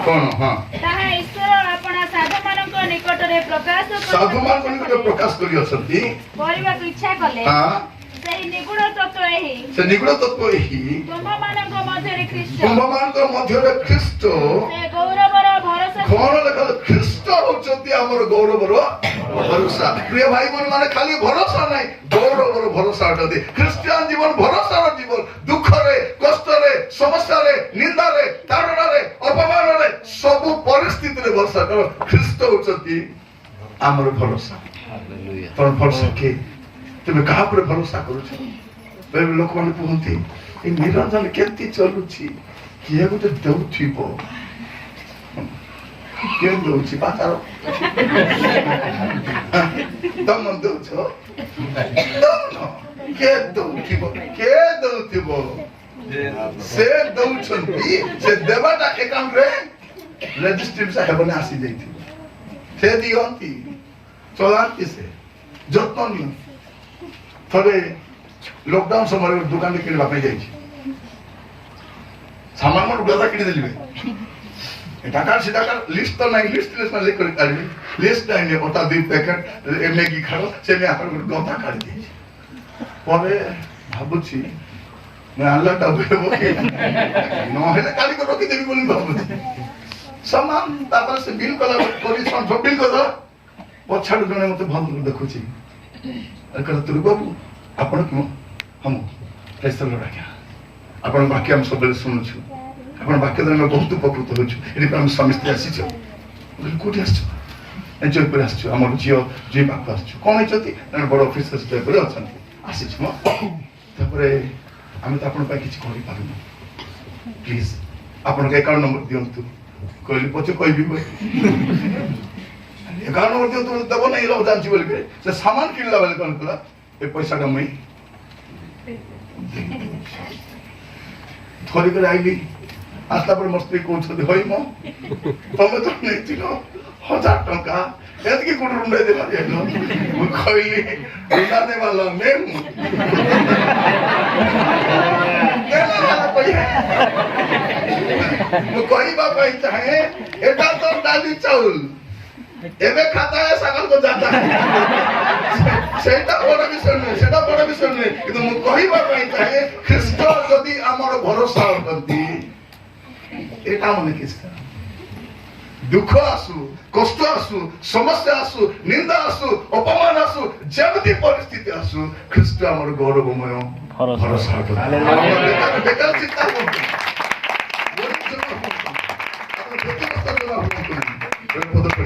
ତାହା ଈଶ୍ୱର ଆପଣା ସାଧୁମାନଙ୍କ ନିକଟରେ ପ୍ରକାଶ କରିବାକୁ ଇଚ୍ଛା କଲେ। ସେହି ନିଗୁଡ ତତ୍ତ୍ୱ ଏହି ତୁମମାନଙ୍କ ମଧ୍ୟରେ ଖ୍ରୀଷ୍ଟ ସେ ଗୌରବର ଭରସା କଣ ଲେଖା ଖ୍ରୀଷ୍ଟ ହଉଛନ୍ତି ଆମର ଗୌରବର ଭରସା। ପ୍ରିୟ ଭାଇ ମାନେ ଖାଲି ଭରସା ନାହିଁ, ଗୌରବର ଭରସା ଅଟନ୍ତି। ଖ୍ରୀଷ୍ଟିଆନ ଜୀବନ ଭରସାର ଜୀବନ। ଦୁଃଖରେ, କଷ୍ଟରେ, ସମସ୍ୟାରେ, ନିନ୍ଦାରେ, ତାଡ଼ନାରେ, ଅପମାନରେ, ସବୁ ପରିସ୍ଥିତିରେ ଭରସା କର। ଖ୍ରୀଷ୍ଟ ହଉଛନ୍ତି ଆମର ଭରସା। ତମ ଭରସା କିଏ? ତୁମେ କାହା ଉପରେ ଭରସା କରୁଛ? ବେଳେ ଲୋକମାନେ କୁହନ୍ତି ଏ ନିରଞ୍ଜନ କେମିତି ଚଲୁଛି, କିଏ ଗୋଟେ ଦେଉଥିବ। କିଏ ଦଉଛି ବାଚାର ତମ ଦଉଛ କିଏ ଦଉଥିବ, କିଏ ଦଉଥିବ? ସେ ଦଉଛନ୍ତି। ସେ ଦେବାଟା ଏକାଉଣ୍ଟରେ ରେଜିଷ୍ଟ୍ରେସନ ହେବନି, ଆସିଯାଇଥିବ। ସେ ଦିଅନ୍ତି, ଚଳାନ୍ତି, ସେ ଯତ୍ନ ନିଅନ୍ତି। ଥରେ ଲକଡାଉନ ସମୟରେ ଦୋକାନରେ କିଣିବା ପାଇଁ ଯାଇଛି। ସାମାନ ଗଦା କିଣିଦେଲି। টাকার সে টাকার লিস্ট তো নাই, লিস্ট করে কাটবি। লিস্ট নাই, ওটা 2 প্যাকেট ম্যাগি খাও, সে আমি আপনার গদা কাটি দিয়েছি। পরে ভাবুছি আল্লাহটা বেরোবো নহলে কালি করে রখিদেবি বলে ভাবুছি। সমান তারপরে সে বিল কলা করি সব বিল কলা পছাড়ু জনে মতো ভাল দেখুছি। তুলু বাবু ଆପଣ हम ଆଜ୍ଞା ଆପଣ ବାକ୍ୟ ଆମେ ସବୁବେଳେ ଶୁଣୁଛୁ। ଆପଣ ବାକ୍ୟ ଦ୍ୱାରା ଆମେ ବହୁତ ଉପକୃତ ହେଉଛୁ। ଏଠି ଆମେ ସମସ୍ତେ ଆସିଛୁ। କୋଉଠି ଆସିଛୁ? ଜୟପୁର ଆସିଛୁ। ଆମର ଝିଅ ଝିଅ ପାଖକୁ ଆସିଛୁ। କ'ଣ ହେଇଛନ୍ତି? ବଡ଼ ଅଫିସର ଜୟପୁରରେ ଅଛନ୍ତି, ଆସିଛୁ। ତାପରେ ଆମେ ତ ଆପଣଙ୍କ ପାଇଁ କିଛି କରିପାରୁନୁ, ପ୍ଲିଜ୍ ଆପଣଙ୍କ ଆକାଉଣ୍ଟ ନମ୍ବର ଦିଅନ୍ତୁ। କହିଲି ପଛେ କହିବି, ଆକାଉଣ୍ଟ ନମ୍ବର ଦିଅନ୍ତୁ। ଦେବ ନାହିଁ ଜାଣିଛି ବୋଲିକି ସେ ସାମାନ କିଣିଲା ବେଳେ କ'ଣ କଲା, ଏ ପଇସାଟା ମୁଇଁ ଧରିକରି ଆଇଲି। ଆସିଲା ପରେ ମୋ ସ୍ତ୍ରୀ କହୁଛନ୍ତି ହଇ ମ ତମେ ତ ନେଇଥିଲ 1000 ଟଙ୍କା, ଏତିକି କୋଉଠି ରୁଣ୍ଡାଇ ଦେବା ଯାଇଲ? ମୁଁ କହିଲି ରୁଣ୍ଡା ଦେବାଲ ନେ ମୁଁ କହିବା ପାଇଁ ଚାହେଁ ଏଟା ତ ଡାଲି ଚାଉଳ, ଏବେ ଖାତା ସାଗରକୁ ଯାତା ସେଇଟା ବଡ଼ ବିଷୟ ନୁହେଁ, ସେଇଟା ବଡ଼ ବିଷୟ ନୁହେଁ। କିନ୍ତୁ ମୁଁ କହିବା ପାଇଁ ଚାହେଁ ଖ୍ରୀଷ୍ଟ ଯଦି ଆମର ଭରସା ଅଟନ୍ତି, এটা মনে কিছু দুঃখ আসু, কষ্ট আসু, সমস্যা আসু, নিন্দা আসু, অপমান আসু, যেমতি পরিস্থিতি আসু, খ্রিস্ট আমার গৌরবময় ভরসা বেকার চিন্তা করবেন।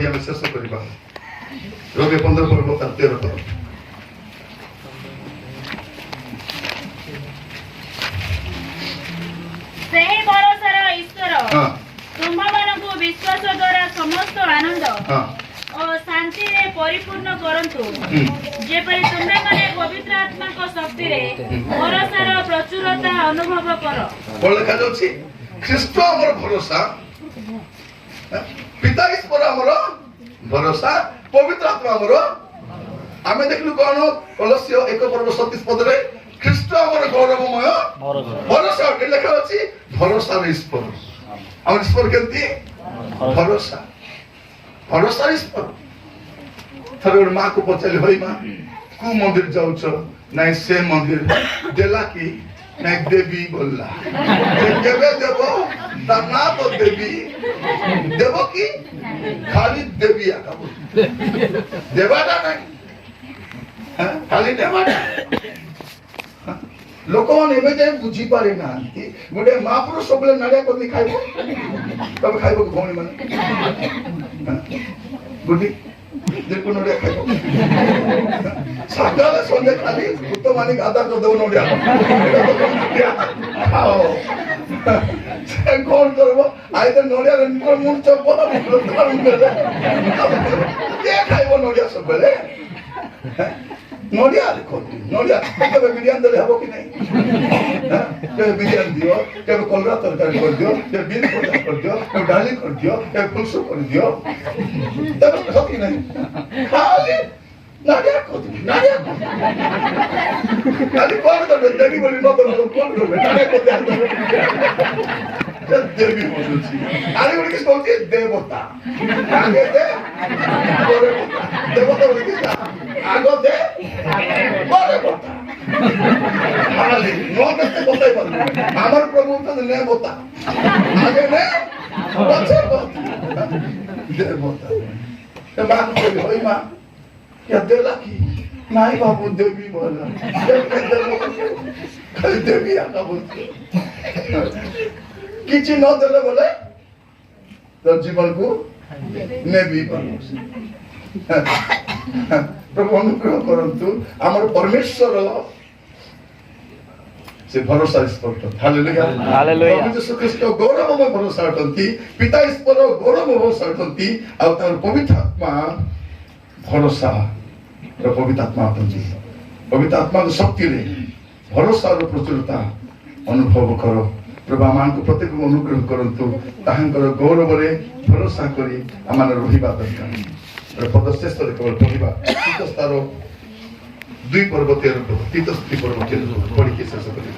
আমি শেষ করিবা রোগে 15 পর্ব 13 পর্ব। ସେହି ଭରସାର ଈଶ୍ୱର ତୁମମାନଙ୍କୁ ବିଶ୍ୱାସ ଦ୍ୱାରା ସମସ୍ତ ଆନନ୍ଦ ଓ ଶାନ୍ତିରେ ପରିପୂର୍ଣ୍ଣ କରନ୍ତୁ, ଯେପରି ତୁମେମାନେ ପବିତ୍ର ଆତ୍ମାଙ୍କ ଶକ୍ତିରେ ଭରସାର ପ୍ରଚୁରତା ଅନୁଭବ କର। କ'ଣ ଲେଖାଯାଉଛି? ଖ୍ରୀଷ୍ଟ ଆମର ଭରସା, ପିତା ଈଶ୍ୱର ଆମର ଭରସା, ପବିତ୍ର ଆତ୍ମା ଆମର। ଆମେ ଦେଖିଲୁ କ'ଣ କଲୋସ୍ୟ 1:37 ଖ୍ରୀଷ୍ଟ ଆମର ଗୌରବମୟ ଭରସା ଅଟେ। ଲେଖା ଅଛି ଭରସାର ଈଶ୍ୱର। ଆମର ଈଶ୍ୱର କେମିତି? ଭରସା, ଭରସାର ଈଶ୍ୱର। ଥରେ ଗୋଟେ ମାକୁ ପଚାରିଲି ହଇ ମା କୋଉ ମନ୍ଦିର ଯାଉଛ? ନାଇଁ ସେ ମନ୍ଦିର ଦେଲା କି? ନାଇଁ ଦେବୀ ବୋଲିଲା। କେବେ ଦେବ? ତା ନାଁ ତ ଦେବୀ, ଦେବ କି? ଖାଲି ଦେବୀ ଆକା ଦେବାଟା ନାଇଁ, ଖାଲି ଦେବାଟା। ଲୋକମାନେ ଏବେ ଯାଏ ବୁଝିପାରି ନାହାନ୍ତି ଗୋଟେ ମହାପୁରୁଷ ସବୁବେଳେ ନଡ଼ିଆ କଦଳୀ ଖାଇବ। ତମେ ଖାଇବ ଭଉଣୀ ମାନେ ଗୁଡି ଯେକୁ ନଡ଼ିଆ ଖାଇବ ସକାଳେ ସନ୍ଧ୍ୟା ଖାଲି ଭୂତ ମାନେ ଗାଧା କରିଦେବ ନଡ଼ିଆ ଖାଅ। ସେ କଣ କରିବ? ଆଇତ ନଡ଼ିଆରେ ମୁଣ୍ଡ ଚପ କିଏ ଖାଇବ ନଡ଼ିଆ ସବୁବେଳେ? नड़िया लिखती नड़िया केबे बिरियानी देले हबो कि नहीं केबे बिरियानी दियो केबे कलरा तरकारी कर दियो केबे बीन भजा कर दियो केबे डाली कर दियो केबे फुलसो कर दियो तब हबो कि नहीं खाली नड़िया खोदी नड़िया खाली कौन तो देवी बोली न तो कौन तो नड़िया खोदी देवी बोलुची आरे बोली किस बोलती देवता आगे दे देवता बोली किस आगो दे बड़े बोता खाली नो करते बोता ही बंद हमारे प्रभु तो ने बोता आगे ने बच्चे बोता देवता तो मां बोली होई मां क्या देला की नहीं बाबू देवी बोला खाली देवी आका बोलती किसी न देले बोले तो जीवन को नेबी प्रभु अनुग्रह करंतु आमर परमेश्वर से भरोसा स्पर्श हालेलुया हालेलुया प्रभु यीशु ख्रीष्ट गौरवमय भरोसा करती पिता ईश्वर गौरवमय भरोसा करती और तार पवित्र आत्मा भरोसा र पवित्र आत्मा करती पवित्र आत्मा शक्ति रे भरोसा र प्रचुरता अनुभव करो प्रभु आमानको प्रत्येक अनुग्रह करंतु ताहांकर गौरव रे भरोसा करी आमान रहिबा दरकार र पदश्रेष्ठ रे केवल पढिबा तीतस तारो 2 पर्वतीय रूप तीतस 2 पर्वतीय रूप पढि के शेष करी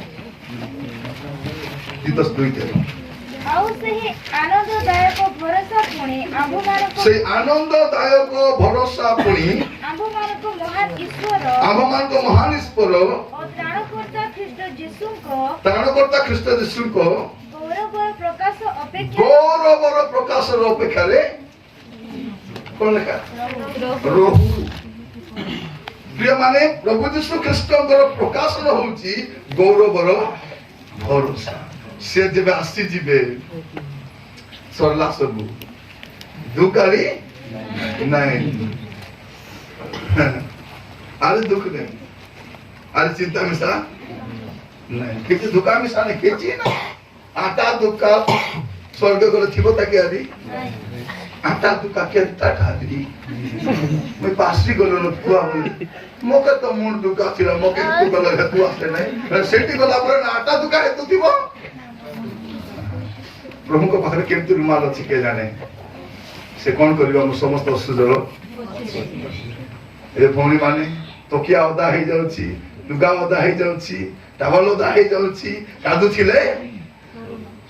तीतस 2 आउ सही आनंददायक भरोसा पुणी आम्भमानक से आनंददायक भरोसा पुणी आम्भमानक महान ईश्वर आम्भमानक महान ईश्वर और त्राणकर्ता ख्रीष्ट जीशुको गौरवर प्रकाश अपेक्षा रे कौन लेखा रहु प्रिय माने प्रभु जीशु ख्रीष्टଙ୍କର प्रकाशन होउची गौरवर भरोसा से जेबे आसी जिबे सरला सब दुकारी नहीं आरे दुख नहीं आरे चिंता मिसा नहीं किसी दुकान में साने केची ना आटा दुका स्वर्ग को थिबो ताके आदि आटा दुका के ताटा आदि मैं पासरी गलो न पुआ बोली मोके तो मुंड दुका थिला मोके तू गलो है तू आसे नहीं सेठी गला पर आटा दुका है तू थिबो प्रभु को पाखरे केमति रुमाल अछि के जाने से कोन करियो हम समस्त सुजल ए भौणी माने तोकिया ओदा हे जाउची लुगा ओदा हे जाउची टावल ओदा हे जाउची कादू थिले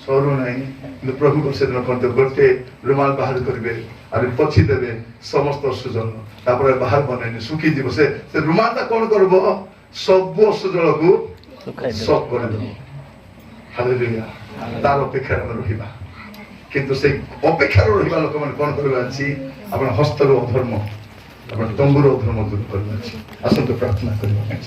सरो नहीं কিন্তু प्रभु को सेदन करते गोटे रुमाल बाहर करबे और पछी देबे समस्त सुजल तापर बाहर बनेनी सुखी जीव से रुमाल ता कोन करबो सब सुजल को सब कर दो हालेलुया तार अपेक्षा में रहिबा किंतु से अपेक्षा रहिबा लोक मन कोन करबा अछि अपन हस्तर अधर्म अपन तंबुर अधर्म दूर करबा अछि आसन तो प्रार्थना करबा